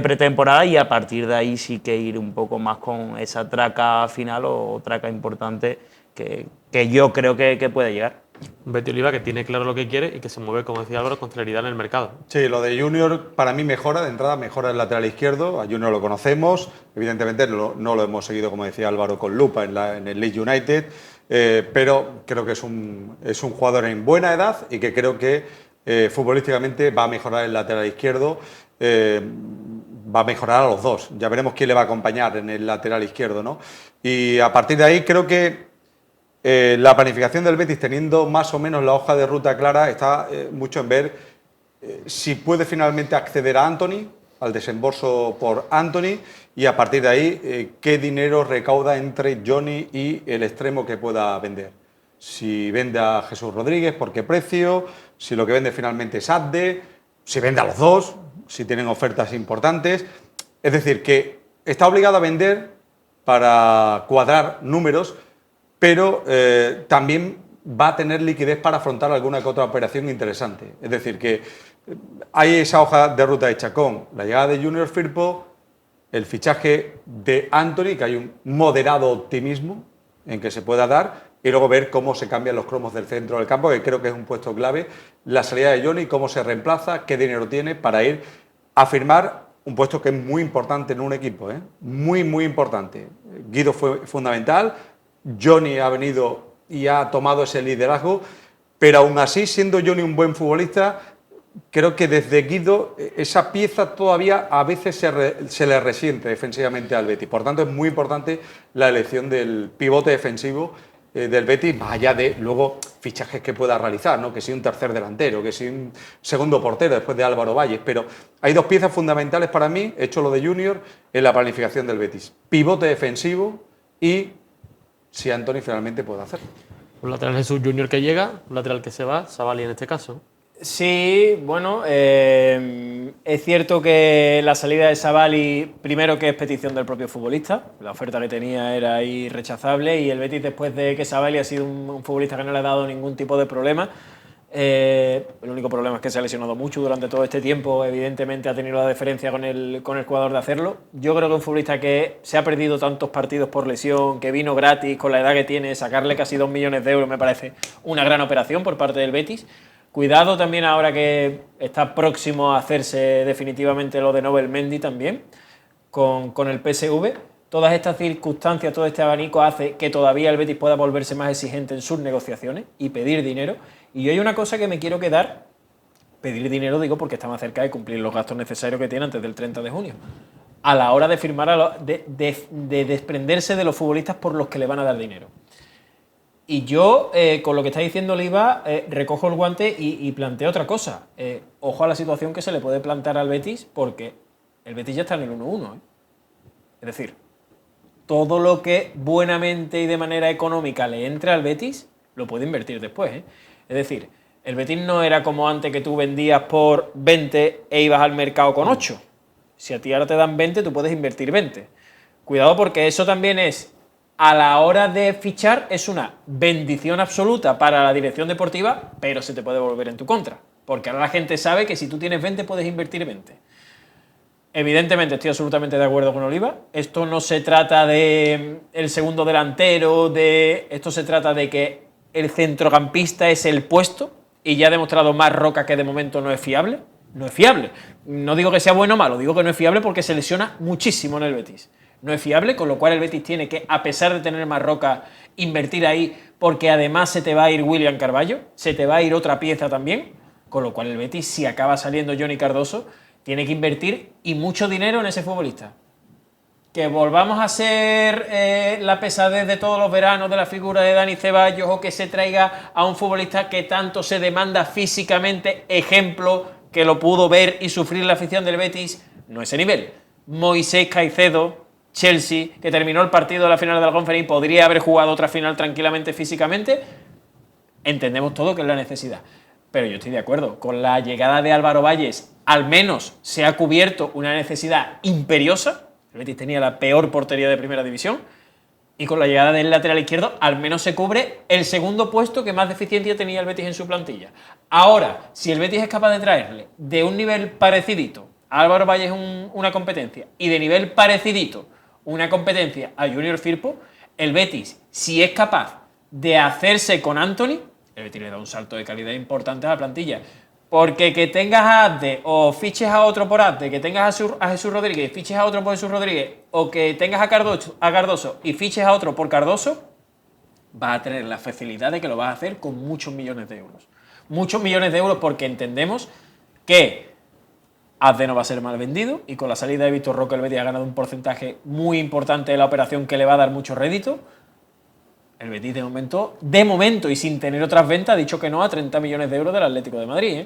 pretemporada y a partir de ahí sí que ir un poco más con esa traca final o traca importante que yo creo que puede llegar. Un Betis Oliva que tiene claro lo que quiere y que se mueve, como decía Álvaro, con celeridad en el mercado. Sí, lo de Junior para mí mejora, de entrada mejora el lateral izquierdo. A Junior lo conocemos, evidentemente no lo hemos seguido, como decía Álvaro, con lupa en el Leeds United, pero creo que es un jugador en buena edad y que creo que futbolísticamente va a mejorar el lateral izquierdo. Va a mejorar a los dos. Ya veremos quién le va a acompañar en el lateral izquierdo, ¿no? Y a partir de ahí creo que la planificación del Betis, teniendo más o menos la hoja de ruta clara, está mucho en ver si puede finalmente acceder a Antony, al desembolso por Antony, y a partir de ahí qué dinero recauda entre Johnny y el extremo que pueda vender. Si vende a Jesús Rodríguez, por qué precio, si lo que vende finalmente es Abde, si vende a los dos, si tienen ofertas importantes. Es decir, que está obligado a vender para cuadrar números, pero también va a tener liquidez para afrontar alguna que otra operación interesante. Es decir, que hay esa hoja de ruta hecha con la llegada de Junior Firpo, el fichaje de Antony, que hay un moderado optimismo en que se pueda dar, y luego ver cómo se cambian los cromos del centro del campo, que creo que es un puesto clave, la salida de Johnny, cómo se reemplaza, qué dinero tiene para ir a firmar un puesto que es muy importante en un equipo, muy, muy importante. Guido fue fundamental, Johnny ha venido y ha tomado ese liderazgo, pero aún así, siendo Johnny un buen futbolista, creo que desde Guido esa pieza todavía a veces se le resiente defensivamente al Betis. Por tanto, es muy importante la elección del pivote defensivo del Betis, más allá de luego fichajes que pueda realizar, ¿no? Que si un tercer delantero, que si un segundo portero después de Álvaro Valles, pero hay dos piezas fundamentales para mí, hecho lo de Junior, en la planificación del Betis: pivote defensivo y si Antony finalmente puede hacerlo. Un lateral Jesús Junior que llega, un lateral que se va, Savali en este caso. Sí, bueno, es cierto que la salida de Savali, primero que es petición del propio futbolista, la oferta que tenía era irrechazable, y el Betis, después de que Savali ha sido un futbolista que no le ha dado ningún tipo de problema, el único problema es que se ha lesionado mucho durante todo este tiempo, evidentemente ha tenido la deferencia con el jugador de hacerlo. Yo creo que un futbolista que se ha perdido tantos partidos por lesión, que vino gratis con la edad que tiene, sacarle casi 2 millones de euros me parece una gran operación por parte del Betis. Cuidado también ahora que está próximo a hacerse definitivamente lo de Nobel Mendy también, con el PSV. Todas estas circunstancias, todo este abanico hace que todavía el Betis pueda volverse más exigente en sus negociaciones y pedir dinero. Y yo hay una cosa que me quiero quedar, pedir dinero digo porque está más cerca de cumplir los gastos necesarios que tiene antes del 30 de junio. A la hora de firmar, de desprenderse de los futbolistas por los que le van a dar dinero. Y yo, con lo que está diciendo Oliva, recojo el guante y planteo otra cosa. Ojo a la situación que se le puede plantear al Betis, porque el Betis ya está en el 1-1. Es decir, todo lo que buenamente y de manera económica le entre al Betis, lo puede invertir después. Es decir, el Betis no era como antes, que tú vendías por 20 e ibas al mercado con 8. Si a ti ahora te dan 20, tú puedes invertir 20. Cuidado, porque eso también es, a la hora de fichar, es una bendición absoluta para la dirección deportiva, pero se te puede volver en tu contra. Porque ahora la gente sabe que si tú tienes 20, puedes invertir 20. Evidentemente estoy absolutamente de acuerdo con Oliva. Esto no se trata de el segundo delantero, esto se trata de que el centrocampista es el puesto, y ya ha demostrado Marroca que de momento no es fiable. No es fiable. No digo que sea bueno o malo, digo que no es fiable porque se lesiona muchísimo en el Betis. No es fiable, con lo cual el Betis tiene que, a pesar de tener Marroca, invertir ahí, porque además se te va a ir William Carballo, se te va a ir otra pieza también, con lo cual el Betis, si acaba saliendo Johnny Cardoso, tiene que invertir y mucho dinero en ese futbolista. Que volvamos a ser la pesadez de todos los veranos de la figura de Dani Ceballos, o que se traiga a un futbolista que tanto se demanda físicamente, ejemplo que lo pudo ver y sufrir la afición del Betis, no ese nivel. Moisés Caicedo, Chelsea, que terminó el partido de la final de la Conference y podría haber jugado otra final tranquilamente físicamente, entendemos todo que es la necesidad. Pero yo estoy de acuerdo, con la llegada de Álvaro Valles, al menos se ha cubierto una necesidad imperiosa. El Betis tenía la peor portería de primera división, y con la llegada del lateral izquierdo al menos se cubre el segundo puesto que más deficiencia tenía el Betis en su plantilla. Ahora, si el Betis es capaz de traerle de un nivel parecidito a Álvaro Valles una competencia, y de nivel parecidito una competencia a Junior Firpo, el Betis, si es capaz de hacerse con Antony, el Betis le da un salto de calidad importante a la plantilla. Porque que tengas a Azde o fiches a otro por Azde, que tengas a Jesús Rodríguez y fiches a otro por Jesús Rodríguez, o que tengas a Cardoso y fiches a otro por Cardoso, vas a tener la facilidad de que lo vas a hacer con muchos millones de euros. Muchos millones de euros, porque entendemos que Azde no va a ser mal vendido, y con la salida de Víctor Roque el Betis ha ganado un porcentaje muy importante de la operación que le va a dar mucho rédito. El Betis de momento y sin tener otras ventas, ha dicho que no a 30 millones de euros del Atlético de Madrid,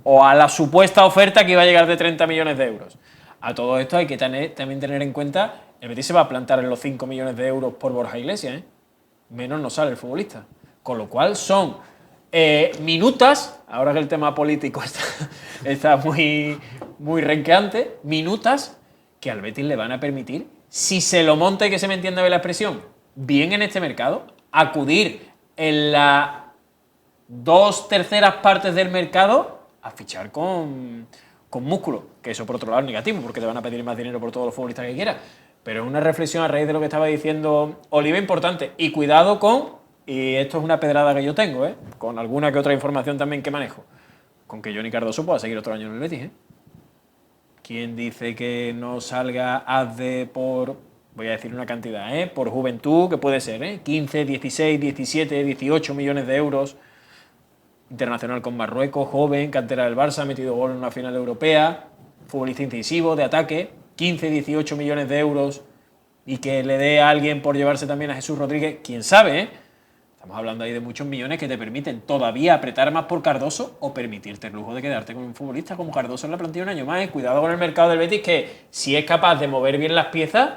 o a la supuesta oferta que iba a llegar de 30 millones de euros. A todo esto hay que también tener en cuenta, el Betis se va a plantar en los 5 millones de euros por Borja Iglesias, menos no sale el futbolista. Con lo cual son minutas, ahora que el tema político está muy, muy renqueante, minutas que al Betis le van a permitir, si se lo monta, y que se me entienda bien la expresión, bien en este mercado, acudir en las 2/3 partes del mercado a fichar con músculo, que eso por otro lado es negativo, porque te van a pedir más dinero por todos los futbolistas que quieras. Pero es una reflexión a raíz de lo que estaba diciendo Oliva importante. Y cuidado con, y esto es una pedrada que yo tengo, con alguna que otra información también que manejo, con que Johnny Cardoso pueda seguir otro año en el Betis. ¿Quién dice que no salga Azde por voy a decir una cantidad, por juventud, que puede ser, 15, 16, 17, 18 millones de euros, internacional con Marruecos, joven, cantera del Barça, ha metido gol en una final europea, futbolista incisivo, de ataque, 15, 18 millones de euros, y que le dé a alguien por llevarse también a Jesús Rodríguez, quién sabe, Estamos hablando ahí de muchos millones que te permiten todavía apretar más por Cardoso o permitirte el lujo de quedarte con un futbolista como Cardoso en la plantilla un año más. Cuidado con el mercado del Betis, que si es capaz de mover bien las piezas,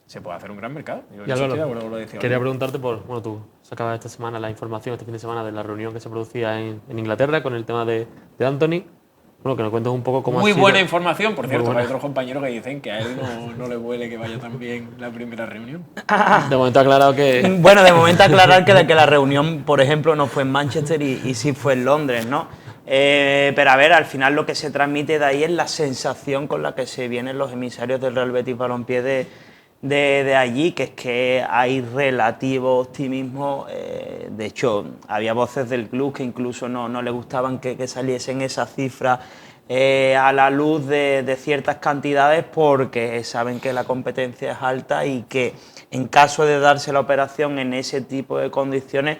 se puede hacer un gran mercado. Quería preguntarte por, bueno, tú sacabas esta semana la información, este fin de semana, de la reunión que se producía en Inglaterra con el tema de Anthony. Bueno, que nos cuentes un poco cómo Muy ha sido. buena información, por cierto. Hay otros compañeros que dicen que a él no le huele que vaya tan bien la primera reunión. De momento ha aclarado que... Bueno, de momento aclarar que la reunión, por ejemplo, no fue en Manchester y sí fue en Londres, ¿no? Pero a ver, al final lo que se transmite de ahí es la sensación con la que se vienen los emisarios del Real Betis Balompié de allí, que es que hay relativo optimismo. De hecho, había voces del club que incluso no le gustaban que saliesen esas cifras a la luz de ciertas cantidades, porque saben que la competencia es alta y que en caso de darse la operación en ese tipo de condiciones,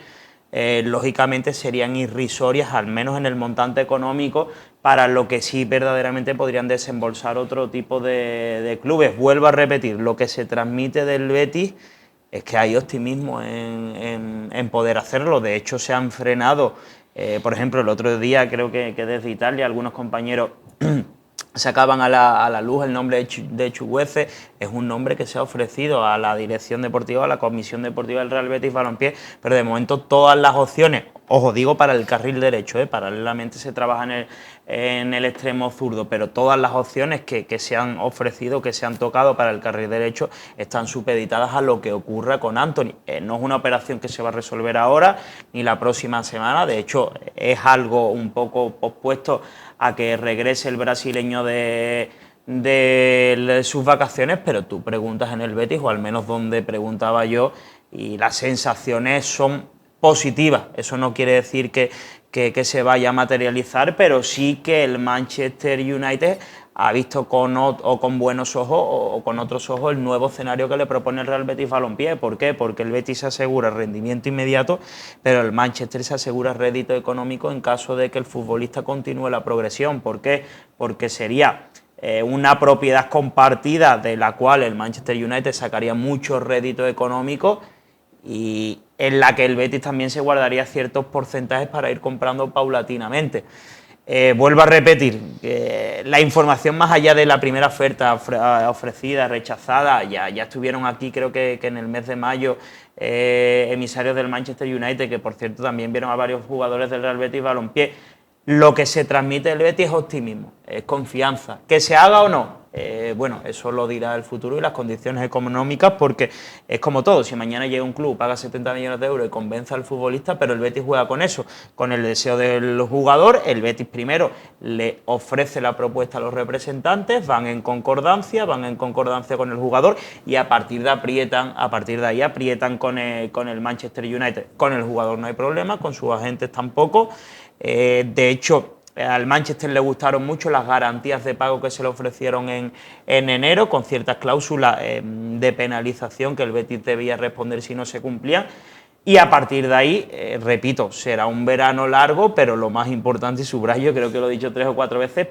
lógicamente serían irrisorias, al menos en el montante económico, para lo que sí verdaderamente podrían desembolsar otro tipo de clubes. Vuelvo a repetir, lo que se transmite del Betis es que hay optimismo en poder hacerlo. De hecho, se han frenado, por ejemplo, el otro día, creo que desde Italia, algunos compañeros sacaban a la luz el nombre de Chuguece. Es un nombre que se ha ofrecido a la dirección deportiva, a la comisión deportiva del Real Betis Balompié, pero de momento todas las opciones, ojo, digo para el carril derecho, paralelamente se trabaja en el extremo zurdo, pero todas las opciones que se han ofrecido, que se han tocado para el carril derecho, están supeditadas a lo que ocurra con Anthony. No es una operación que se va a resolver ahora ni la próxima semana. De hecho, es algo un poco pospuesto a que regrese el brasileño de sus vacaciones, pero tú preguntas en el Betis, o al menos donde preguntaba yo, y las sensaciones son positivas. Eso no quiere decir que se vaya a materializar, pero sí que el Manchester United ha visto con buenos ojos o con otros ojos el nuevo escenario que le propone el Real Betis Balompié. ¿Por qué? Porque el Betis se asegura rendimiento inmediato, pero el Manchester se asegura rédito económico en caso de que el futbolista continúe la progresión. ¿Por qué? Porque sería una propiedad compartida de la cual el Manchester United sacaría mucho rédito económico y en la que el Betis también se guardaría ciertos porcentajes para ir comprando paulatinamente. Vuelvo a repetir, la información más allá de la primera oferta ofrecida, rechazada, ya estuvieron aquí, creo que en el mes de mayo, emisarios del Manchester United, que por cierto también vieron a varios jugadores del Real Betis Balompié. Lo que se transmite del Betis es optimismo, es confianza. ¿Que se haga o no? Bueno, eso lo dirá el futuro y las condiciones económicas, porque es como todo. Si mañana llega un club, paga 70 millones de euros y convence al futbolista, pero el Betis juega con eso, con el deseo del jugador. El Betis primero le ofrece la propuesta a los representantes, van en concordancia con el jugador y a partir de ahí aprietan con el Manchester United. Con el jugador no hay problema, con sus agentes tampoco. De hecho, al Manchester le gustaron mucho las garantías de pago que se le ofrecieron en enero, con ciertas cláusulas de penalización que el Betis debía responder si no se cumplían. Y a partir de ahí, repito, será un verano largo, pero lo más importante, y subrayo, creo que lo he dicho 3 o 4 veces,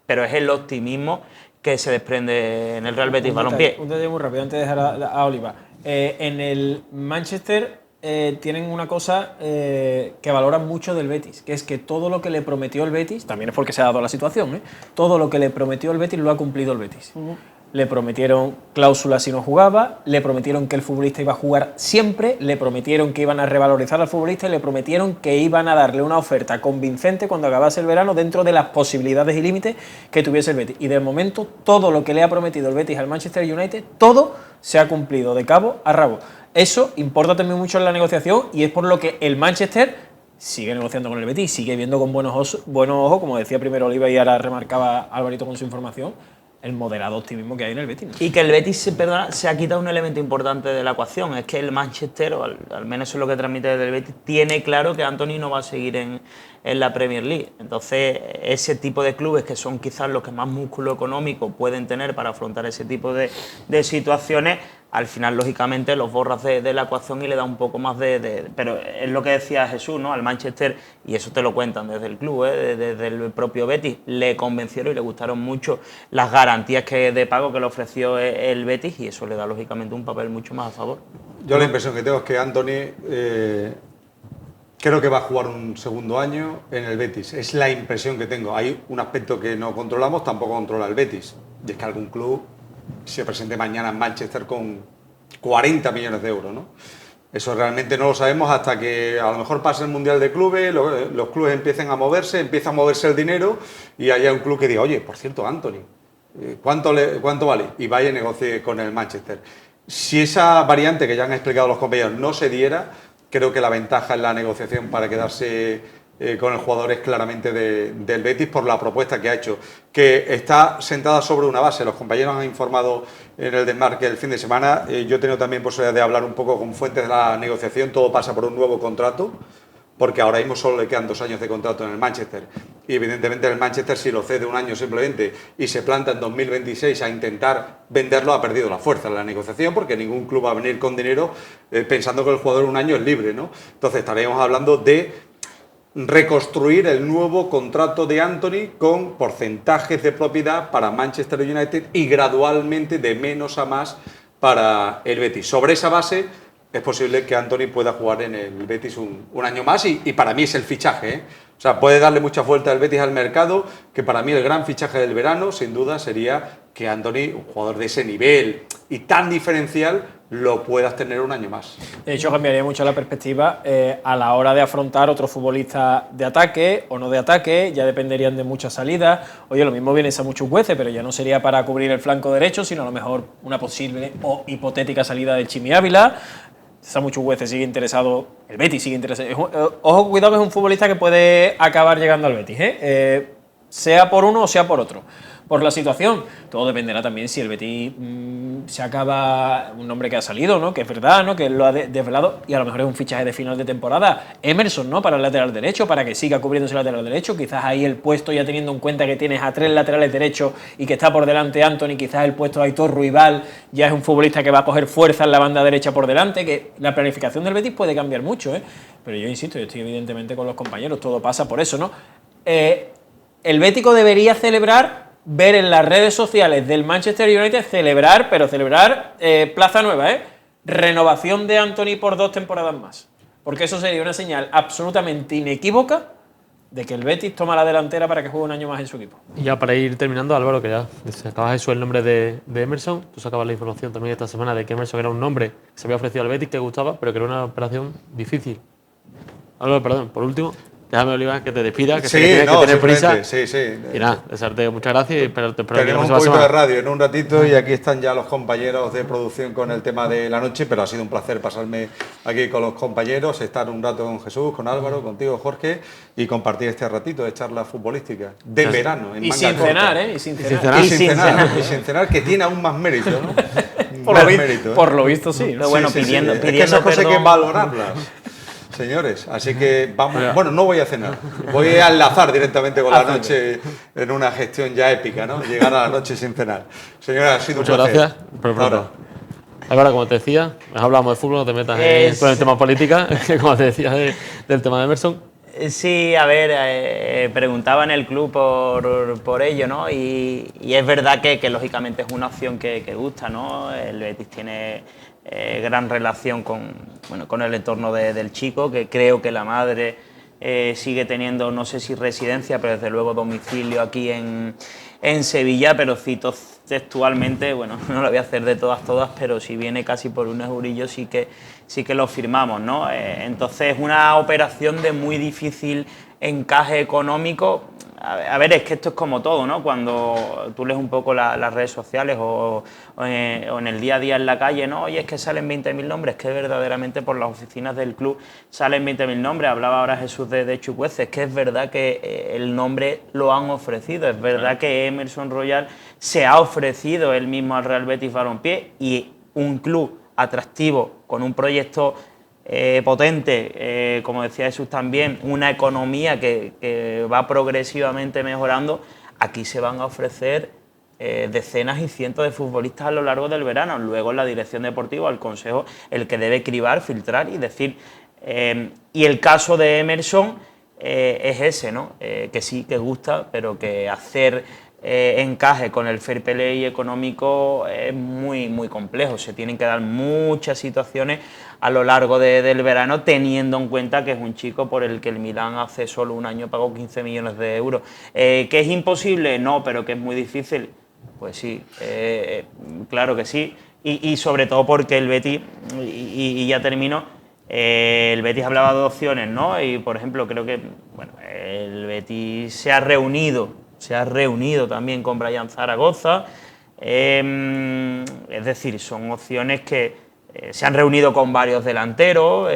pero es el optimismo que se desprende en el Real Betis Balompié. Un detalle muy rápido antes de dejar a Oliva. En el Manchester tienen una cosa que valoran mucho del Betis, que es que todo lo que le prometió el Betis, también es porque se ha dado la situación, todo lo que le prometió el Betis lo ha cumplido el Betis. Le prometieron cláusulas si no jugaba, le prometieron que el futbolista iba a jugar siempre, le prometieron que iban a revalorizar al futbolista y le prometieron que iban a darle una oferta convincente cuando acabase el verano dentro de las posibilidades y límites que tuviese el Betis. Y de momento todo lo que le ha prometido el Betis al Manchester United, todo se ha cumplido de cabo a rabo. Eso importa también mucho en la negociación y es por lo que el Manchester sigue negociando con el Betis, sigue viendo con buenos ojos, como decía primero Oliva y ahora remarcaba Alvarito con su información, el moderado optimismo que hay en el Betis, ¿no? Y que el Betis, perdona, se ha quitado un elemento importante de la ecuación, es que el Manchester, o al menos eso es lo que transmite desde el Betis, tiene claro que Antony no va a seguir en la Premier League. Entonces, ese tipo de clubes que son quizás los que más músculo económico pueden tener para afrontar ese tipo de situaciones, al final, lógicamente, los borras de la ecuación y le da un poco más Pero es lo que decía Jesús, ¿no? Al Manchester, y eso te lo cuentan desde el club, desde el propio Betis, le convencieron y le gustaron mucho las garantías de pago que le ofreció el Betis, y eso le da, lógicamente, un papel mucho más a favor. Yo la impresión que tengo es que Antony creo que va a jugar un segundo año en el Betis. Es la impresión que tengo. Hay un aspecto que no controlamos, tampoco controla el Betis. Y es que algún club se presente mañana en Manchester con 40 millones de euros, ¿no? Eso realmente no lo sabemos hasta que a lo mejor pase el Mundial de Clubes, los clubes empiecen a moverse, empieza a moverse el dinero y haya un club que diga, oye, por cierto, Antony, ¿cuánto vale? Y vaya y negocie con el Manchester. Si esa variante que ya han explicado los compañeros no se diera, creo que la ventaja en la negociación para quedarse con el jugador es claramente del Betis por la propuesta que ha hecho, que está sentada sobre una base. Los compañeros han informado en el desmarque el fin de semana. Yo he tenido también posibilidad de hablar un poco con fuentes de la negociación. Todo pasa por un nuevo contrato, porque ahora mismo solo le quedan 2 años de contrato en el Manchester. Y evidentemente el Manchester, si lo cede un año simplemente y se planta en 2026 a intentar venderlo, ha perdido la fuerza en la negociación, porque ningún club va a venir con dinero pensando que el jugador un año es libre, ¿no? Entonces estaríamos hablando de reconstruir el nuevo contrato de Antony con porcentajes de propiedad para Manchester United y gradualmente de menos a más para el Betis. Sobre esa base es posible que Antony pueda jugar en el Betis un año más y para mí es el fichaje, ¿eh? O sea, puede darle mucha vuelta al Betis al mercado, que para mí el gran fichaje del verano, sin duda, sería que Antony, un jugador de ese nivel y tan diferencial, lo puedas tener un año más. De hecho, cambiaría mucho la perspectiva a la hora de afrontar otro futbolista de ataque o no de ataque, ya dependerían de muchas salidas. Oye, lo mismo viene Samu Chukwueze, pero ya no sería para cubrir el flanco derecho, sino a lo mejor una posible o hipotética salida de Chimi Ávila. Samu Chukwueze sigue interesado, el Betis sigue interesado. Ojo, cuidado, que es un futbolista que puede acabar llegando al Betis, sea por uno o sea por otro. Por la situación, todo dependerá también si el Betis se acaba un nombre que ha salido, ¿no? Que es verdad, ¿no? Que lo ha desvelado y a lo mejor es un fichaje de final de temporada. Emerson, ¿no? Para el lateral derecho, para que siga cubriéndose el lateral derecho. Quizás ahí el puesto, ya teniendo en cuenta que tienes a 3 laterales derechos y que está por delante Antony, quizás el puesto de Aitor Ruibal ya es un futbolista que va a coger fuerza en la banda derecha por delante, que la planificación del Betis puede cambiar mucho, ¿eh? Pero yo insisto, yo estoy evidentemente con los compañeros, todo pasa por eso, ¿no? El Bético debería celebrar, ver en las redes sociales del Manchester United celebrar plaza nueva, renovación de Antony por 2 temporadas más, porque eso sería una señal absolutamente inequívoca de que el Betis toma la delantera para que juegue un año más en su equipo. Y ya para ir terminando, Álvaro, que ya sacabas eso, el nombre de Emerson, tú sacabas la información también esta semana de que Emerson era un nombre que se había ofrecido al Betis, que gustaba, pero que era una operación difícil. Álvaro, perdón, por último, déjame, Oliva, que te despida, que sé que tienes que tener prisa. Sí. Y nada, desearte muchas gracias y espero que tenemos un poquito de radio en un ratito y aquí están ya los compañeros de producción con el tema de la noche, pero ha sido un placer pasarme aquí con los compañeros, estar un rato con Jesús, con Álvaro, contigo, Jorge, y compartir este ratito de charla futbolística de verano. Y sin cenar, Y sin cenar, que tiene aún más mérito, ¿no? Por lo visto sí. Pero bueno, pidiendo es que esas cosas hay que valorarlas, señores. Así que vamos. Bueno, no voy a cenar. Voy a enlazar directamente con la noche en una gestión ya épica, ¿no? Llegar a la noche sin cenar. Señora, ha sido un placer. Muchas gracias por el pronto. Ahora, como te decía, hablamos de fútbol, no te metas con el tema política, como te decía del tema de Emerson. Sí, a ver, preguntaba en el club por ello, ¿no? Y es verdad que lógicamente es una opción que gusta, ¿no? El Betis tiene gran relación con el entorno del chico, que creo que la madre sigue teniendo, no sé si residencia, pero desde luego domicilio aquí en Sevilla, pero cito textualmente, bueno, no lo voy a hacer de todas, pero si viene casi por un eurillo sí que lo firmamos, ¿no? Entonces es una operación de muy difícil encaje económico. A ver, es que esto es como todo, ¿no? Cuando tú lees un poco las redes sociales o en el día a día en la calle, ¿no? Oye, es que salen 20.000 nombres, que verdaderamente por las oficinas del club salen 20.000 nombres. Hablaba ahora Jesús de Chukwueze, es que es verdad que el nombre lo han ofrecido, es verdad que Emerson Royal se ha ofrecido él mismo al Real Betis Balompié, y un club atractivo, con un proyecto potente, como decía Jesús también, una economía que va progresivamente mejorando, aquí se van a ofrecer decenas y cientos de futbolistas a lo largo del verano. Luego la dirección deportiva, el consejo, el que debe cribar, filtrar y decir. Y el caso de Emerson es ese, ¿no? Que sí, que gusta, pero que hacer encaje con el fair play económico es muy, muy complejo. Se tienen que dar muchas situaciones a lo largo del verano, teniendo en cuenta que es un chico por el que el Milán hace solo un año pagó 15 millones de euros. ¿Que es imposible? No, pero que es muy difícil. Pues sí, claro que sí. Y sobre todo porque el Betis, y ya termino, el Betis hablaba de opciones, ¿no? Y por ejemplo, creo que bueno, el Betis se ha reunido también con Brian Zaragoza. Es decir, son opciones que se han reunido con varios delanteros,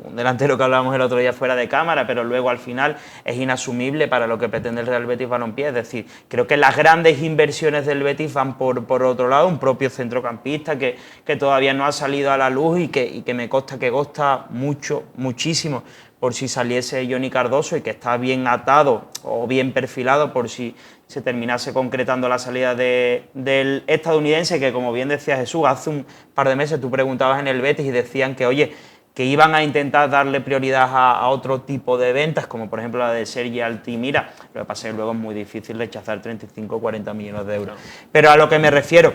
un delantero que hablábamos el otro día fuera de cámara, pero luego al final es inasumible para lo que pretende el Real Betis Balompié. Es decir, creo que las grandes inversiones del Betis van por otro lado, un propio centrocampista que todavía no ha salido a la luz y que me consta que costa muchísimo por si saliese Johnny Cardoso, y que está bien atado o bien perfilado por si se terminase concretando la salida del estadounidense, que como bien decía Jesús, hace un par de meses tú preguntabas en el Betis y decían que, oye, que iban a intentar darle prioridad a otro tipo de ventas, como por ejemplo la de Sergi Altimira. Lo que pasa es que luego es muy difícil rechazar 35 o 40 millones de euros. Pero a lo que me refiero,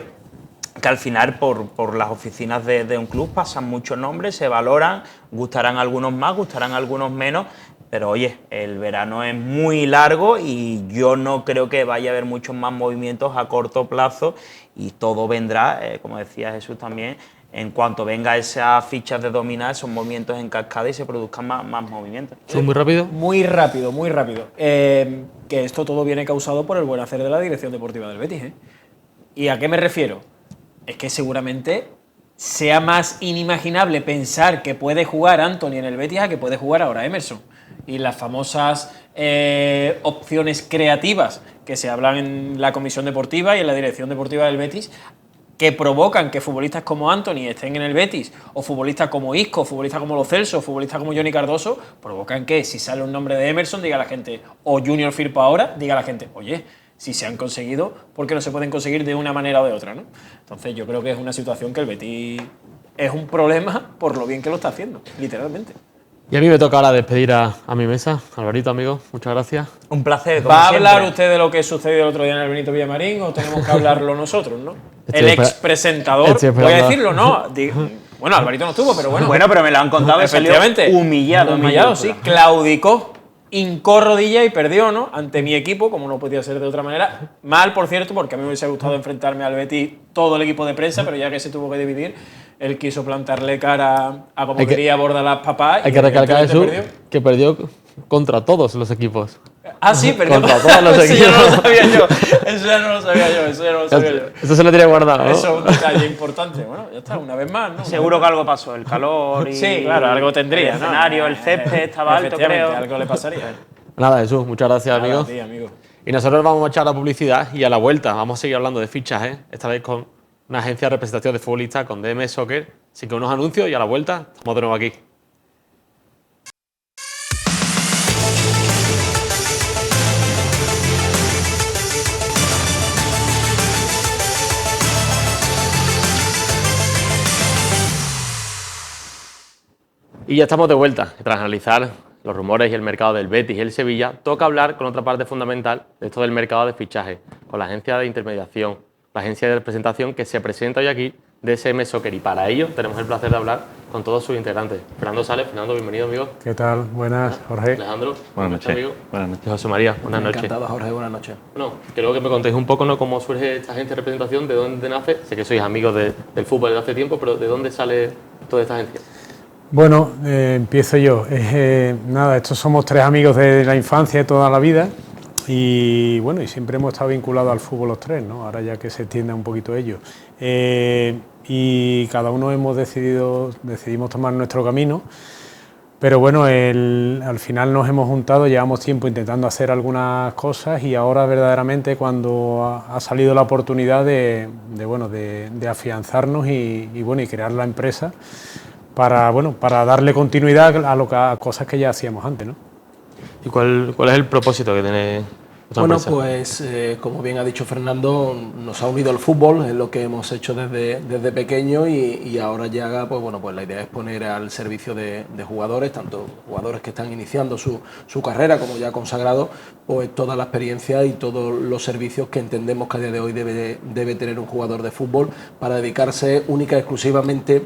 que al final por las oficinas de un club pasan muchos nombres, se valoran, gustarán algunos más, gustarán algunos menos, pero oye, el verano es muy largo y yo no creo que vaya a haber muchos más movimientos a corto plazo, y todo vendrá, como decía Jesús también, en cuanto venga esas fichas de dominar, esos movimientos en cascada y se produzcan más movimientos. ¿Sí, muy rápido? Muy rápido, muy rápido. Que esto todo viene causado por el buen hacer de la dirección deportiva del Betis, ¿eh? ¿Y a qué me refiero? Es que seguramente sea más inimaginable pensar que puede jugar Anthony en el Betis a que puede jugar ahora Emerson. Y las famosas opciones creativas que se hablan en la comisión deportiva y en la dirección deportiva del Betis, que provocan que futbolistas como Anthony estén en el Betis, o futbolistas como Isco, futbolistas como Lo Celso, futbolistas como Johnny Cardoso, provocan que si sale un nombre de Emerson, diga la gente, o Junior Firpo ahora, diga la gente, oye, si se han conseguido, ¿por qué no se pueden conseguir de una manera o de otra, ¿no? Entonces yo creo que es una situación que el Betis es un problema por lo bien que lo está haciendo, literalmente. Y a mí me toca ahora despedir a mi mesa. Alvarito, amigo, muchas gracias. Un placer, como ¿Va a siempre. hablar usted de lo que sucedió el otro día en el Benito Villamarín o tenemos que hablarlo nosotros, no? El ex presentador, voy a decirlo, ¿no? Bueno, Alvarito no estuvo, pero bueno. Bueno, pero me lo han contado, efectivamente. Humillado, Sí, claudicó, hincó rodilla y perdió, ¿no? Ante mi equipo, como no podía ser de otra manera. Mal, por cierto, porque a mí me hubiese gustado enfrentarme al Betis todo el equipo de prensa, pero ya que se tuvo que dividir, él quiso plantarle cara a como quería Bordalás papá. Hay que recalcar eso, que perdió contra todos los equipos. Ah, sí, perdió contra todos los eso equipos. ya no lo sabía yo. Eso ya no lo sabía yo. Eso se lo tiene guardado, ¿no? Eso es un detalle importante. Bueno, ya está, una vez más, ¿no? Seguro que algo pasó, el calor y sí, claro, algo tendría, el escenario, el césped estaba alto, creo. Algo le pasaría. Nada, Jesús, muchas gracias, Nada, amigo. a ti, amigo. Y nosotros vamos a echar la publicidad y a la vuelta vamos a seguir hablando de fichajes, esta vez con una agencia de representación de futbolistas, con DM Soccer. Así que unos anuncios y a la vuelta estamos de nuevo aquí. Y ya estamos de vuelta. Tras analizar los rumores y el mercado del Betis y el Sevilla, toca hablar con otra parte fundamental de esto del mercado de fichajes, con la agencia de intermediación, la agencia de representación que se presenta hoy aquí, DSM Soccer. Y para ello tenemos el placer de hablar con todos sus integrantes. Fernando Sales. Fernando, bienvenido, amigo. ¿Qué tal? Buenas, Jorge. Alejandro. Buenas noches, amigo. Buenas noches. Y José María, buenas noches. Encantado, Jorge, buenas noches. Bueno, quiero que me contéis un poco, ¿no?, cómo surge esta agencia de representación, de dónde nace. Sé que sois amigos del fútbol desde hace tiempo, pero ¿de dónde sale toda esta agencia? Bueno, empiezo yo. Nada, estos somos tres amigos de la infancia, de toda la vida. y bueno, y siempre hemos estado vinculados al fútbol los tres, ¿no? Ahora ya que se extienda un poquito ello. Y cada uno decidimos tomar nuestro camino. Pero bueno, al final nos hemos juntado, llevamos tiempo intentando hacer algunas cosas y ahora verdaderamente cuando ha salido la oportunidad de afianzarnos y crear la empresa para darle continuidad a cosas que ya hacíamos antes, ¿no? ¿Y cuál es el propósito que tiene vuestra Bueno, empresa? pues como bien ha dicho Fernando, nos ha unido el fútbol, es lo que hemos hecho desde pequeño y ahora ya pues la idea es poner al servicio de jugadores, tanto jugadores que están iniciando su carrera como ya consagrados, pues toda la experiencia y todos los servicios que entendemos que a día de hoy debe tener un jugador de fútbol para dedicarse única y exclusivamente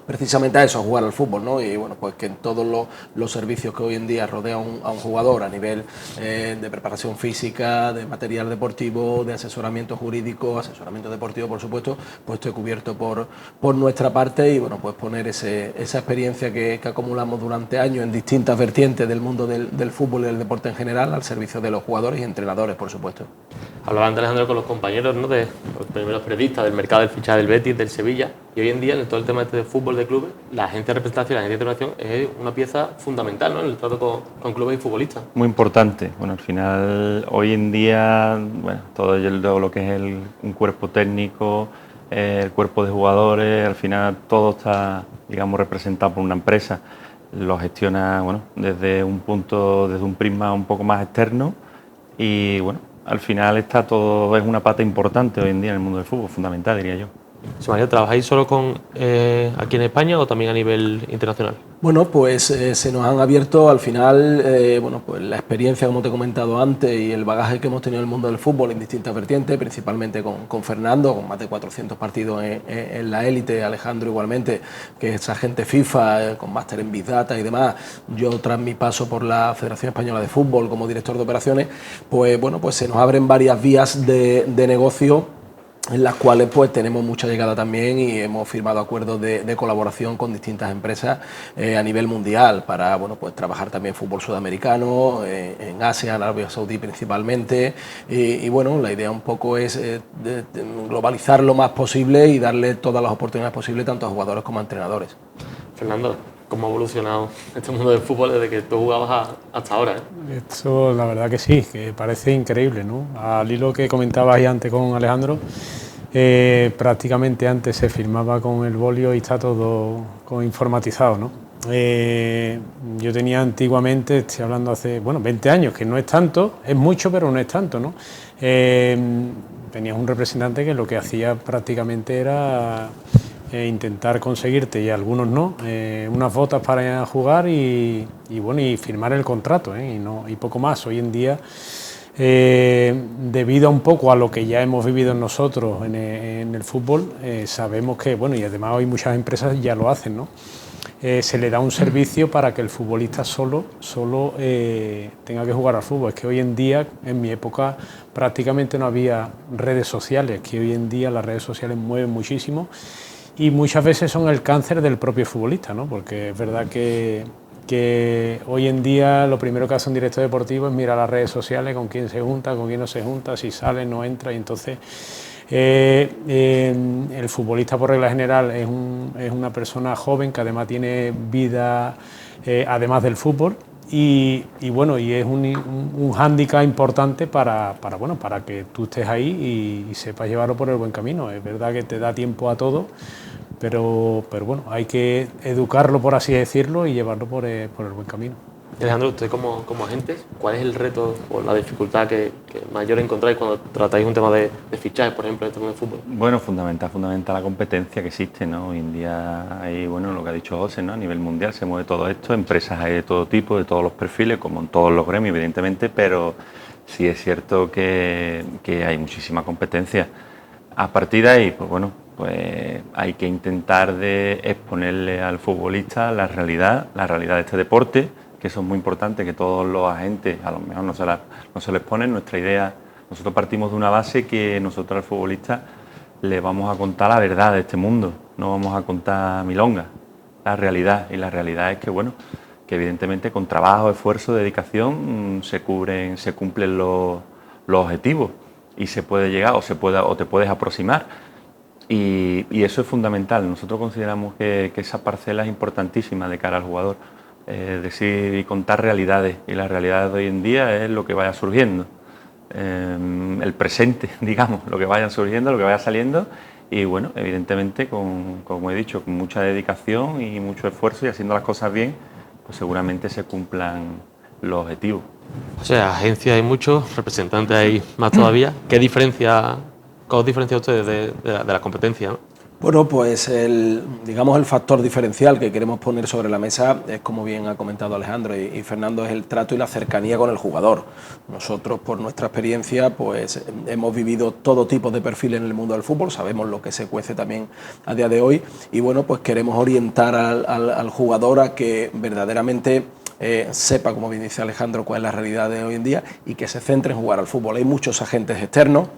precisamente a eso, a jugar al fútbol, ¿no? Y bueno, pues que en todos los servicios que hoy en día rodean a un jugador a nivel de preparación física, de material deportivo, de asesoramiento jurídico, asesoramiento deportivo, por supuesto, pues esté cubierto por nuestra parte y bueno, pues poner esa experiencia que acumulamos durante años en distintas vertientes del mundo del fútbol y del deporte en general al servicio de los jugadores y entrenadores, por supuesto. Hablaba antes, Alejandro, con los compañeros, ¿no?, de los primeros periodistas del mercado del fichaje del Betis, del Sevilla, y hoy en día en todo el tema de fútbol de clubes, la agencia de representación, la agencia de internación es una pieza fundamental, ¿no?, en el trato con clubes y futbolistas. Muy importante. Bueno, al final, hoy en día, bueno, todo lo que es un cuerpo técnico, el cuerpo de jugadores, al final todo está, digamos, representado por una empresa. Lo gestiona, bueno, desde un prisma un poco más externo y, bueno, al final está todo, es una pata importante hoy en día en el mundo del fútbol, fundamental, diría yo. María, ¿trabajáis solo aquí en España o también a nivel internacional? Bueno, pues se nos han abierto al final, pues la experiencia, como te he comentado antes, y el bagaje que hemos tenido en el mundo del fútbol en distintas vertientes, principalmente con Fernando, con más de 400 partidos en la élite, Alejandro igualmente, que es agente FIFA, con máster en Big Data y demás. Yo, tras mi paso por la Federación Española de Fútbol como director de operaciones, pues bueno, pues se nos abren varias vías de negocio en las cuales pues tenemos mucha llegada también y hemos firmado acuerdos de colaboración con distintas empresas a nivel mundial para pues trabajar también fútbol sudamericano, en Asia, en Arabia Saudí principalmente y bueno, la idea un poco es de globalizar lo más posible y darle todas las oportunidades posibles tanto a jugadores como a entrenadores. Fernando, ¿cómo ha evolucionado este mundo del fútbol desde que tú jugabas hasta ahora? Esto la verdad que sí, que parece increíble, ¿no? Al hilo que comentabais antes con Alejandro, prácticamente antes se firmaba con el bolio y está todo informatizado, ¿no? Yo tenía antiguamente, estoy hablando hace 20 años, que no es tanto, es mucho pero no es tanto, ¿no? Tenías un representante que lo que hacía prácticamente era intentar conseguirte, y algunos no, unas botas para jugar y firmar el contrato, y poco más. Hoy en día, debido a un poco a lo que ya hemos vivido nosotros en el fútbol, sabemos que, y además hoy muchas empresas ya lo hacen, ¿no? Se le da un servicio para que el futbolista solo tenga que jugar al fútbol. Es que hoy en día, en mi época, prácticamente no había redes sociales, que hoy en día las redes sociales mueven muchísimo y muchas veces son el cáncer del propio futbolista, ¿no? Porque es verdad que hoy en día lo primero que hace un director deportivo es mirar las redes sociales, con quién se junta, con quién no se junta, si sale, no entra, y entonces el futbolista por regla general es una persona joven que además tiene vida además del fútbol y es un hándicap importante para que tú estés ahí y sepas llevarlo por el buen camino. Es verdad que te da tiempo a todo, pero hay que educarlo, por así decirlo, y llevarlo por el buen camino. Alejandro, usted como agente, ¿cuál es el reto o la dificultad que mayor encontráis cuando tratáis un tema de fichajes, por ejemplo, en el tema de fútbol? Bueno, fundamental la competencia que existe, ¿no? Hoy en día hay, lo que ha dicho José, ¿no? A nivel mundial se mueve todo esto, empresas hay de todo tipo, de todos los perfiles, como en todos los gremios, evidentemente, pero sí es cierto que hay muchísima competencia. A partir de ahí, pues hay que intentar de exponerle al futbolista la realidad de este deporte, que eso es muy importante, que todos los agentes a lo mejor no se les ponen. Nuestra idea, nosotros partimos de una base que nosotros al futbolista le vamos a contar la verdad de este mundo, no vamos a contar milongas, la realidad, y la realidad es que evidentemente con trabajo, esfuerzo, dedicación se cumplen los objetivos y se puede llegar o te puedes aproximar. Y eso es fundamental. Nosotros consideramos que esa parcela es importantísima de cara al jugador. Decir y contar realidades, y las realidades de hoy en día es lo que vaya surgiendo. El presente, digamos, lo que vaya surgiendo, lo que vaya saliendo. Y bueno, evidentemente, como he dicho, con mucha dedicación y mucho esfuerzo y haciendo las cosas bien, pues seguramente se cumplan los objetivos. O sea, agencias hay muchos, representantes hay más todavía. ¿Qué os diferencia a ustedes de la competencia, ¿no? Bueno, pues digamos el factor diferencial que queremos poner sobre la mesa es, como bien ha comentado Alejandro y Fernando, es el trato y la cercanía con el jugador. Nosotros, por nuestra experiencia, pues hemos vivido todo tipo de perfiles en el mundo del fútbol, sabemos lo que se cuece también a día de hoy y bueno, pues queremos orientar al jugador a que verdaderamente sepa, como bien dice Alejandro, cuál es la realidad de hoy en día y que se centre en jugar al fútbol. Hay muchos agentes externos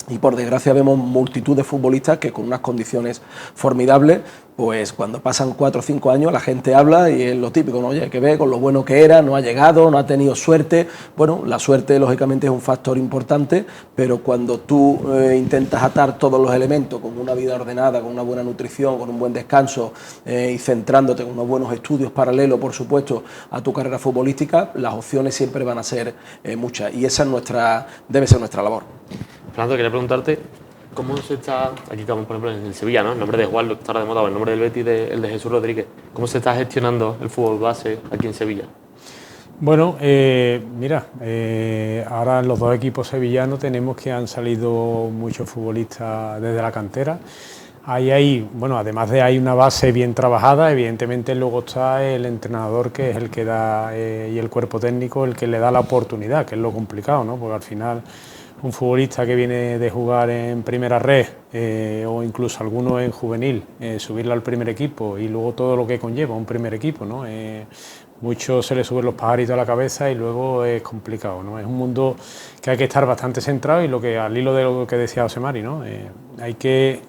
y por desgracia vemos multitud de futbolistas que con unas condiciones formidables, pues cuando pasan 4 o 5 años la gente habla y es lo típico, ¿no? Oye, hay que ver con lo bueno que era, no ha llegado, no ha tenido suerte. Bueno, la suerte lógicamente es un factor importante, pero cuando tú intentas atar todos los elementos con una vida ordenada, con una buena nutrición, con un buen descanso y centrándote en unos buenos estudios paralelos, por supuesto, a tu carrera futbolística, las opciones siempre van a ser muchas y esa es debe ser nuestra labor. Fernando, quería preguntarte cómo se está, aquí como por ejemplo en el Sevilla, ¿no? El nombre de Juan, lo que está ahora de moda, o el nombre del Betis, el de Jesús Rodríguez. ¿Cómo se está gestionando el fútbol base aquí en Sevilla? Bueno, mira, ahora en los dos equipos sevillanos tenemos que han salido muchos futbolistas desde la cantera. Bueno, además de hay una base bien trabajada, evidentemente luego está el entrenador que es el que da y el cuerpo técnico el que le da la oportunidad, que es lo complicado, ¿no? Porque al final un futbolista que viene de jugar en primera red o incluso alguno en juvenil, subirlo al primer equipo y luego todo lo que conlleva un primer equipo, ¿no? Muchos se les suben los pajaritos a la cabeza y luego es complicado, ¿no? Es un mundo que hay que estar bastante centrado y al hilo de lo que decía José Mari, ¿no? Hay que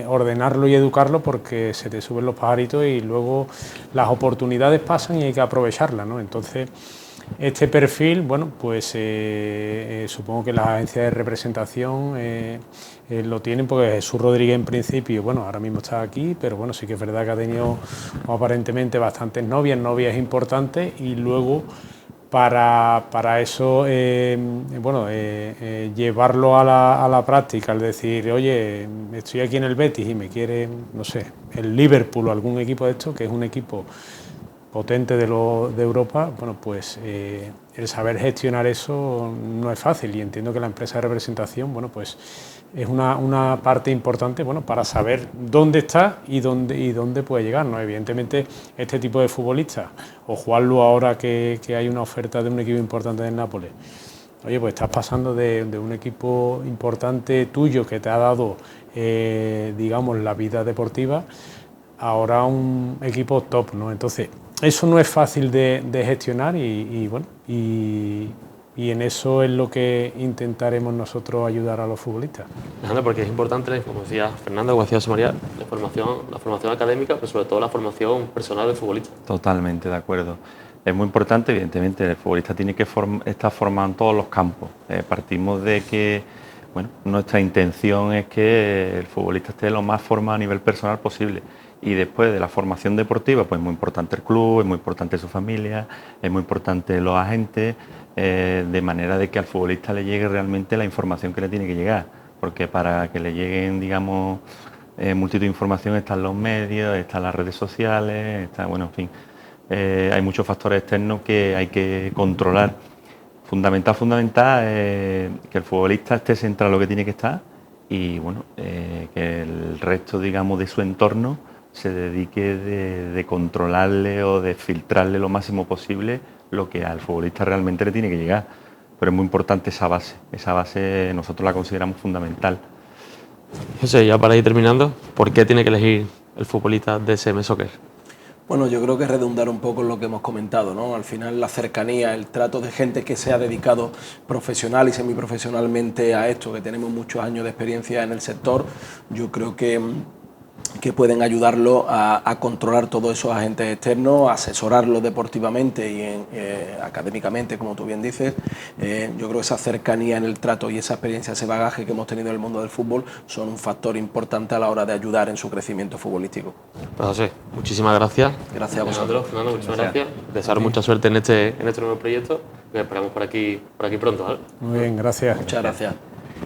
ordenarlo y educarlo porque se te suben los pajaritos y luego las oportunidades pasan y hay que aprovecharlas, ¿no? Entonces, este perfil, bueno, pues supongo que las agencias de representación lo tienen porque Jesús Rodríguez en principio, bueno, ahora mismo está aquí, pero bueno, sí que es verdad que ha tenido aparentemente bastantes novias importantes y luego para eso, llevarlo a la práctica, es decir, oye, estoy aquí en el Betis y me quiere, no sé, el Liverpool o algún equipo de estos, que es un equipo potente de Europa, bueno, pues el saber gestionar eso no es fácil y entiendo que la empresa de representación, bueno, pues es una parte importante, bueno, para saber dónde está y dónde puede llegar, ¿no? Evidentemente este tipo de futbolistas, o Juanlu ahora que hay una oferta de un equipo importante del Nápoles, oye, pues estás pasando de un equipo importante tuyo que te ha dado, digamos, la vida deportiva, ahora un equipo top, ¿no? Entonces, eso no es fácil de gestionar y en eso es lo que intentaremos nosotros ayudar a los futbolistas. Alejandro, porque es importante, como decía Fernando, como decía José María, la formación académica, pero sobre todo la formación personal del futbolista. Totalmente de acuerdo. Es muy importante, evidentemente, el futbolista tiene que estar formado en todos los campos. Partimos de que, bueno, nuestra intención es que el futbolista esté lo más formado a nivel personal posible. Y después de la formación deportiva, pues es muy importante el club, es muy importante su familia, es muy importante los agentes, de manera de que al futbolista le llegue realmente la información que le tiene que llegar. Porque para que le lleguen, digamos, multitud de información están los medios, están las redes sociales, bueno, en fin, hay muchos factores externos que hay que controlar. Fundamental, que el futbolista esté centrado en lo que tiene que estar y, bueno, que el resto, digamos, de su entorno se dedique de controlarle o de filtrarle lo máximo posible lo que al futbolista realmente le tiene que llegar. Pero es muy importante esa base nosotros la consideramos fundamental. José, ya para ir terminando, ¿por qué tiene que elegir el futbolista DSM Soccer? Bueno, yo creo que redundar un poco en lo que hemos comentado, ¿no? Al final la cercanía, el trato de gente que se ha dedicado profesional y semiprofesionalmente a esto, que tenemos muchos años de experiencia en el sector, yo creo que que pueden ayudarlo a controlar todos esos agentes externos, asesorarlo deportivamente y académicamente, como tú bien dices. Yo creo que esa cercanía en el trato y esa experiencia, ese bagaje que hemos tenido en el mundo del fútbol son un factor importante a la hora de ayudar en su crecimiento futbolístico. Pues José, muchísimas gracias. Gracias a vosotros. Fernando, muchas gracias. Desear mucha suerte en este nuevo proyecto, que esperamos por aquí pronto, ¿vale? Muy bien, gracias. Muchas gracias.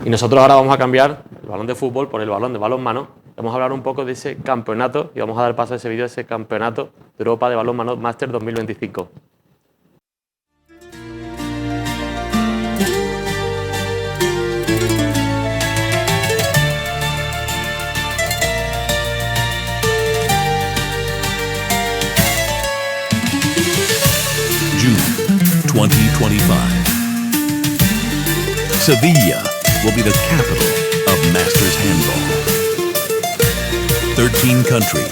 Y nosotros ahora vamos a cambiar el balón de fútbol por el balón de balonmano. Vamos a hablar un poco de ese campeonato y vamos a dar paso a ese vídeo de ese campeonato de Europa de balonmano Master 2025. June 2025. Sevilla will be the capital of Masters Handball. 13 countries,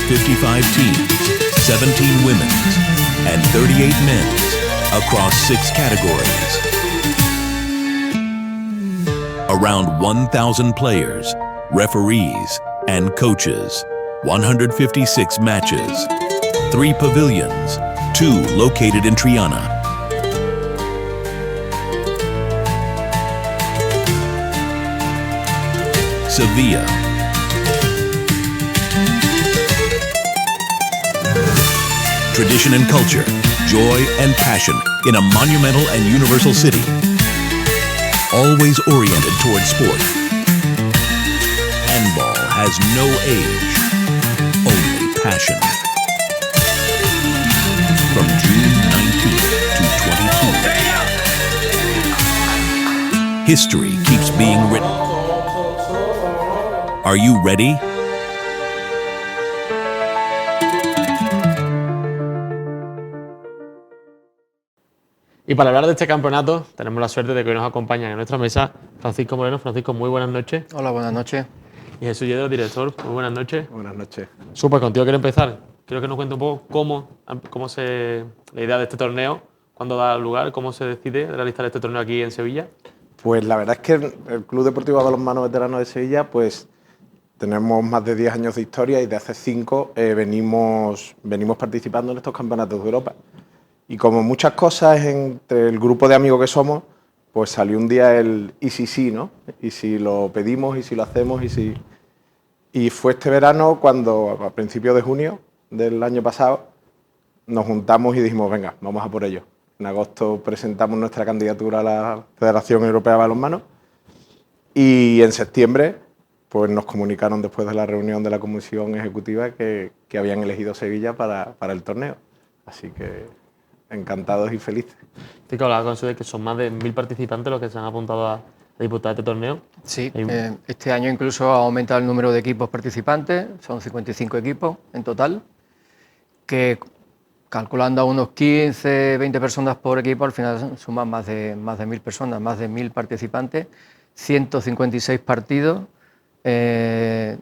55 teams, 17 women's, and 38 men's across 6 categories. Around 1,000 players, referees, and coaches. 156 matches. 3 pavilions, 2 located in Triana. Sevilla. Tradition and culture, joy and passion in a monumental and universal city. Always oriented towards sport. Handball has no age, only passion. From June 19th to 22. History keeps being written. Are you ready? Y para hablar de este campeonato, tenemos la suerte de que hoy nos acompañan en nuestra mesa Francisco Moreno. Francisco, muy buenas noches. Hola, buenas noches. Y Jesús Yedro, director, muy buenas noches. Buenas noches. Súper, contigo quiero empezar. Quiero que nos cuente un poco la idea de este torneo, cuándo da lugar, cómo se decide realizar este torneo aquí en Sevilla. Pues la verdad es que el Club Deportivo Balonmano Veterano de Sevilla, pues tenemos más de 10 años de historia y de hace 5 venimos participando en estos campeonatos de Europa. Y como muchas cosas entre el grupo de amigos que somos, pues salió un día el ¿y si sí, no? Y si lo pedimos, y si lo hacemos, y si... Y fue este verano cuando, a principios de junio del año pasado, nos juntamos y dijimos, venga, vamos a por ello. En agosto presentamos nuestra candidatura a la Federación Europea de Balonmano y en septiembre pues nos comunicaron después de la reunión de la Comisión Ejecutiva que habían elegido Sevilla para el torneo. Así que encantados y felices. Sí, que hablaba con eso de que son más de 1000 participantes los que se han apuntado a disputar este torneo. Sí, este año incluso ha aumentado el número de equipos participantes, son 55 equipos en total, que calculando a unos 15, 20 personas por equipo, al final suman más de 1000 personas, más de 1000 participantes, 156 partidos, de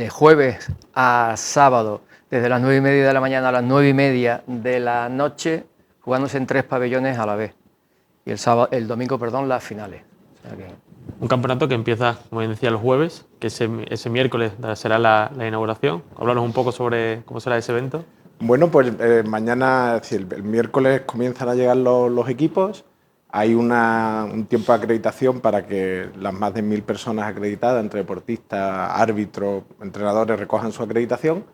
jueves a sábado, desde las 9:30 de la mañana a las 9:30 de la noche, jugándose en 3 pabellones a la vez. Y el domingo, las finales. O sea que... Un campeonato que empieza, como bien decía, el jueves, que ese miércoles será la inauguración. Háblanos un poco sobre cómo será ese evento. Bueno, pues mañana, es decir, el miércoles comienzan a llegar los equipos. Hay un tiempo de acreditación para que las más de 1000 personas acreditadas, entre deportistas, árbitros, entrenadores, recojan su acreditación.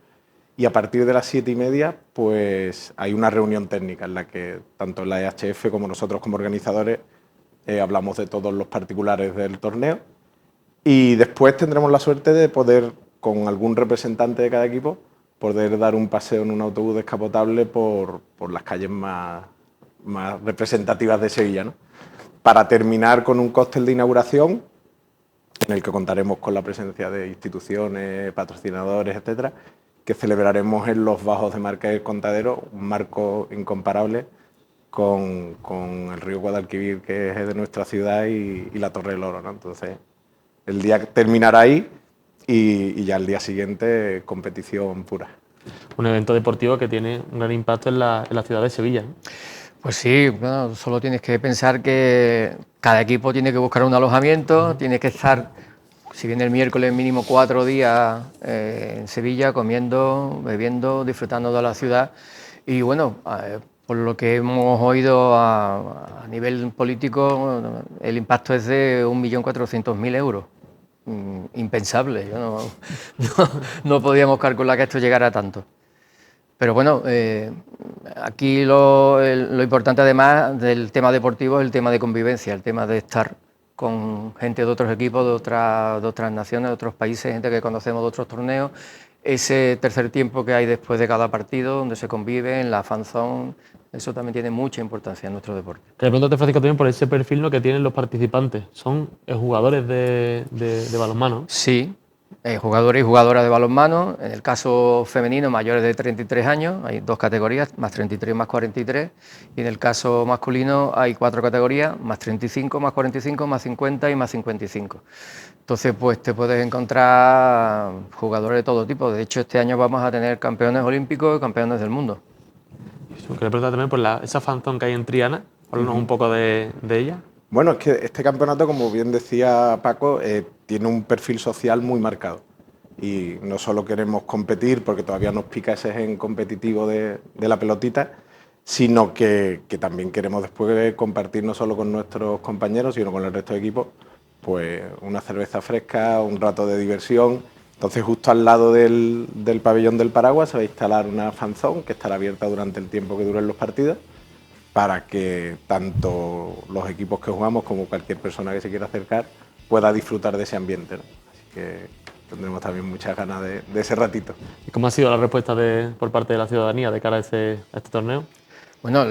Y a partir de las 7:30, pues hay una reunión técnica en la que tanto la EHF como nosotros como organizadores hablamos de todos los particulares del torneo. Y después tendremos la suerte de poder, con algún representante de cada equipo, poder dar un paseo en un autobús descapotable por las calles más representativas de Sevilla, ¿no? Para terminar con un cóctel de inauguración en el que contaremos con la presencia de instituciones, patrocinadores, etcétera, que celebraremos en los bajos de Marca del Contadero, un marco incomparable con el río Guadalquivir, que es de nuestra ciudad, y la Torre del Oro, ¿no? Entonces, el día terminará ahí y ya el día siguiente competición pura. Un evento deportivo que tiene un gran impacto en la ciudad de Sevilla, ¿no? Pues sí, bueno, solo tienes que pensar que cada equipo tiene que buscar un alojamiento, tiene que estar si viene el miércoles, mínimo 4 días en Sevilla, comiendo, bebiendo, disfrutando de la ciudad. Y bueno, por lo que hemos oído a nivel político, el impacto es de 1.400.000 euros. Impensable, no podíamos calcular que esto llegara a tanto. Pero bueno, aquí lo importante además del tema deportivo es el tema de convivencia, el tema de estar con gente de otros equipos, de otras naciones, de otros países, gente que conocemos de otros torneos, ese tercer tiempo que hay después de cada partido, donde se convive en la fan zone, eso también tiene mucha importancia en nuestro deporte. Que de pronto te Francisco también por ese perfil, ¿no?, que tienen los participantes. Son jugadores de balonmano. Sí, jugadores y jugadoras de balonmano. En el caso femenino, mayores de 33 años, hay 2 categorías, más 33 más 43. Y en el caso masculino hay 4 categorías, más 35, más 45, más 50 y más 55. Entonces, pues te puedes encontrar jugadores de todo tipo. De hecho, este año vamos a tener campeones olímpicos y campeones del mundo. Quería preguntar también por esa fanzone que hay en Triana. Háblanos un poco de ella. Bueno, es que este campeonato, como bien decía Paco, tiene un perfil social muy marcado. Y no solo queremos competir, porque todavía nos pica ese gen competitivo de la pelotita, sino que también queremos después compartir no solo con nuestros compañeros, sino con el resto de equipos, pues una cerveza fresca, un rato de diversión. Entonces, justo al lado del pabellón del Paraguas se va a instalar una fanzone que estará abierta durante el tiempo que duren los partidos, para que tanto los equipos que jugamos como cualquier persona que se quiera acercar pueda disfrutar de ese ambiente, ¿no? Así que tendremos también muchas ganas de ese ratito. ¿Y cómo ha sido la respuesta por parte de la ciudadanía de cara a este torneo? Bueno,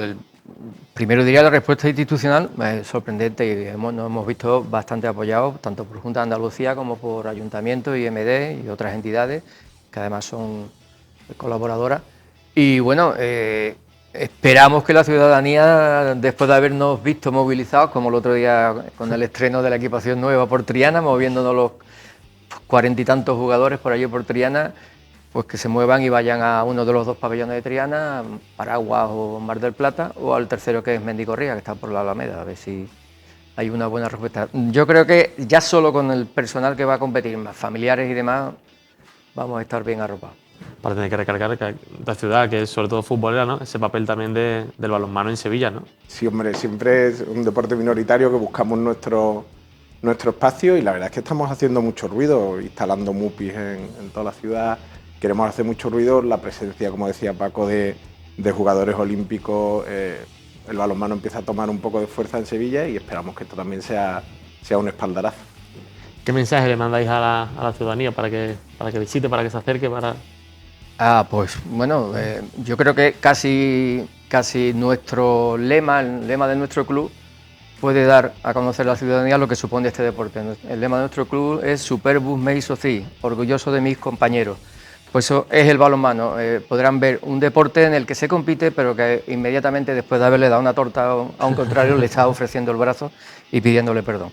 primero diría la respuesta institucional es sorprendente y nos hemos visto bastante apoyados tanto por Junta de Andalucía como por Ayuntamiento, IMD y otras entidades que además son colaboradoras. Y bueno, esperamos que la ciudadanía, después de habernos visto movilizados, como el otro día con el estreno de la equipación nueva por Triana, moviéndonos los 40 y tantos jugadores por allí por Triana, pues que se muevan y vayan a uno de los 2 pabellones de Triana, Paraguas o Mar del Plata, o al tercero que es Mendicorría, que está por la Alameda, a ver si hay una buena respuesta. Yo creo que ya solo con el personal que va a competir, más familiares y demás, vamos a estar bien arropados. Para tener que recargar que la ciudad, que es sobre todo futbolera, ¿no?, ese papel también del balonmano en Sevilla, ¿no? Sí, hombre, siempre es un deporte minoritario que buscamos nuestro espacio, y la verdad es que estamos haciendo mucho ruido, instalando MUPIs en toda la ciudad. Queremos hacer mucho ruido, la presencia, como decía Paco, de jugadores olímpicos. El balonmano empieza a tomar un poco de fuerza en Sevilla y esperamos que esto también sea un espaldarazo. ¿Qué mensaje le mandáis a la ciudadanía para que visite, para que se acerque? Pues bueno, yo creo que casi nuestro lema, el lema de nuestro club, puede dar a conocer a la ciudadanía lo que supone este deporte. El lema de nuestro club es Superbus me soci, orgulloso de mis compañeros. Pues eso es el balonmano. Podrán ver un deporte en el que se compite, pero que inmediatamente después de haberle dado una torta a un contrario le está ofreciendo el brazo y pidiéndole perdón.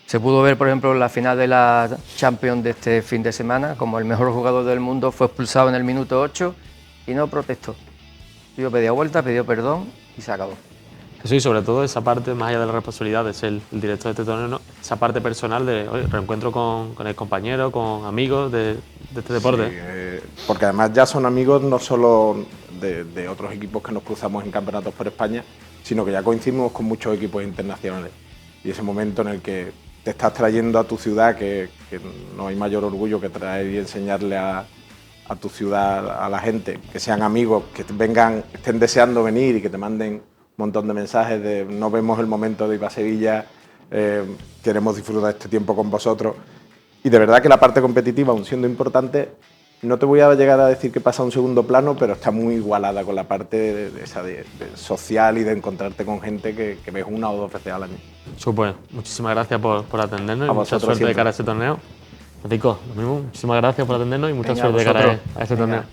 Se pudo ver, por ejemplo, en la final de la Champions de este fin de semana, como el mejor jugador del mundo fue expulsado en el minuto 8 y no protestó. Yo pedía vuelta, pidió perdón y se acabó. Eso, y sobre todo esa parte, más allá de la responsabilidad de ser el director de este torneo, ¿no?, esa parte personal de reencuentro con el compañero, con amigos de este deporte. Sí, porque además ya son amigos no solo de otros equipos que nos cruzamos en campeonatos por España, sino que ya coincidimos con muchos equipos internacionales. Y ese momento en el que te estás trayendo a tu ciudad, que no hay mayor orgullo que traer y enseñarle a tu ciudad a la gente, que sean amigos, que estén deseando venir y que te manden un montón de mensajes de no vemos el momento de ir a Sevilla, queremos disfrutar este tiempo con vosotros. Y de verdad que la parte competitiva, aun siendo importante, no te voy a llegar a decir que pasa a un segundo plano, pero está muy igualada con la parte de social y de encontrarte con gente que ves 1 o 2 veces al año. Súper, muchísimas gracias por atendernos y mucha suerte siempre. de cara a este torneo. Francisco, lo mismo, muchísimas gracias por atendernos y mucha suerte de cara a este torneo.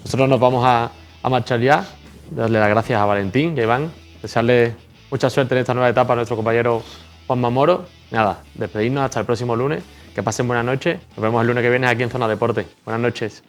Nosotros nos vamos a marchar ya, darle las gracias a Valentín y a Iván, desearle mucha suerte en esta nueva etapa a nuestro compañero Juanma Moro. Nada, despedirnos hasta el próximo lunes, que pasen buenas noches, nos vemos el lunes que viene aquí en Zona Deporte. Buenas noches.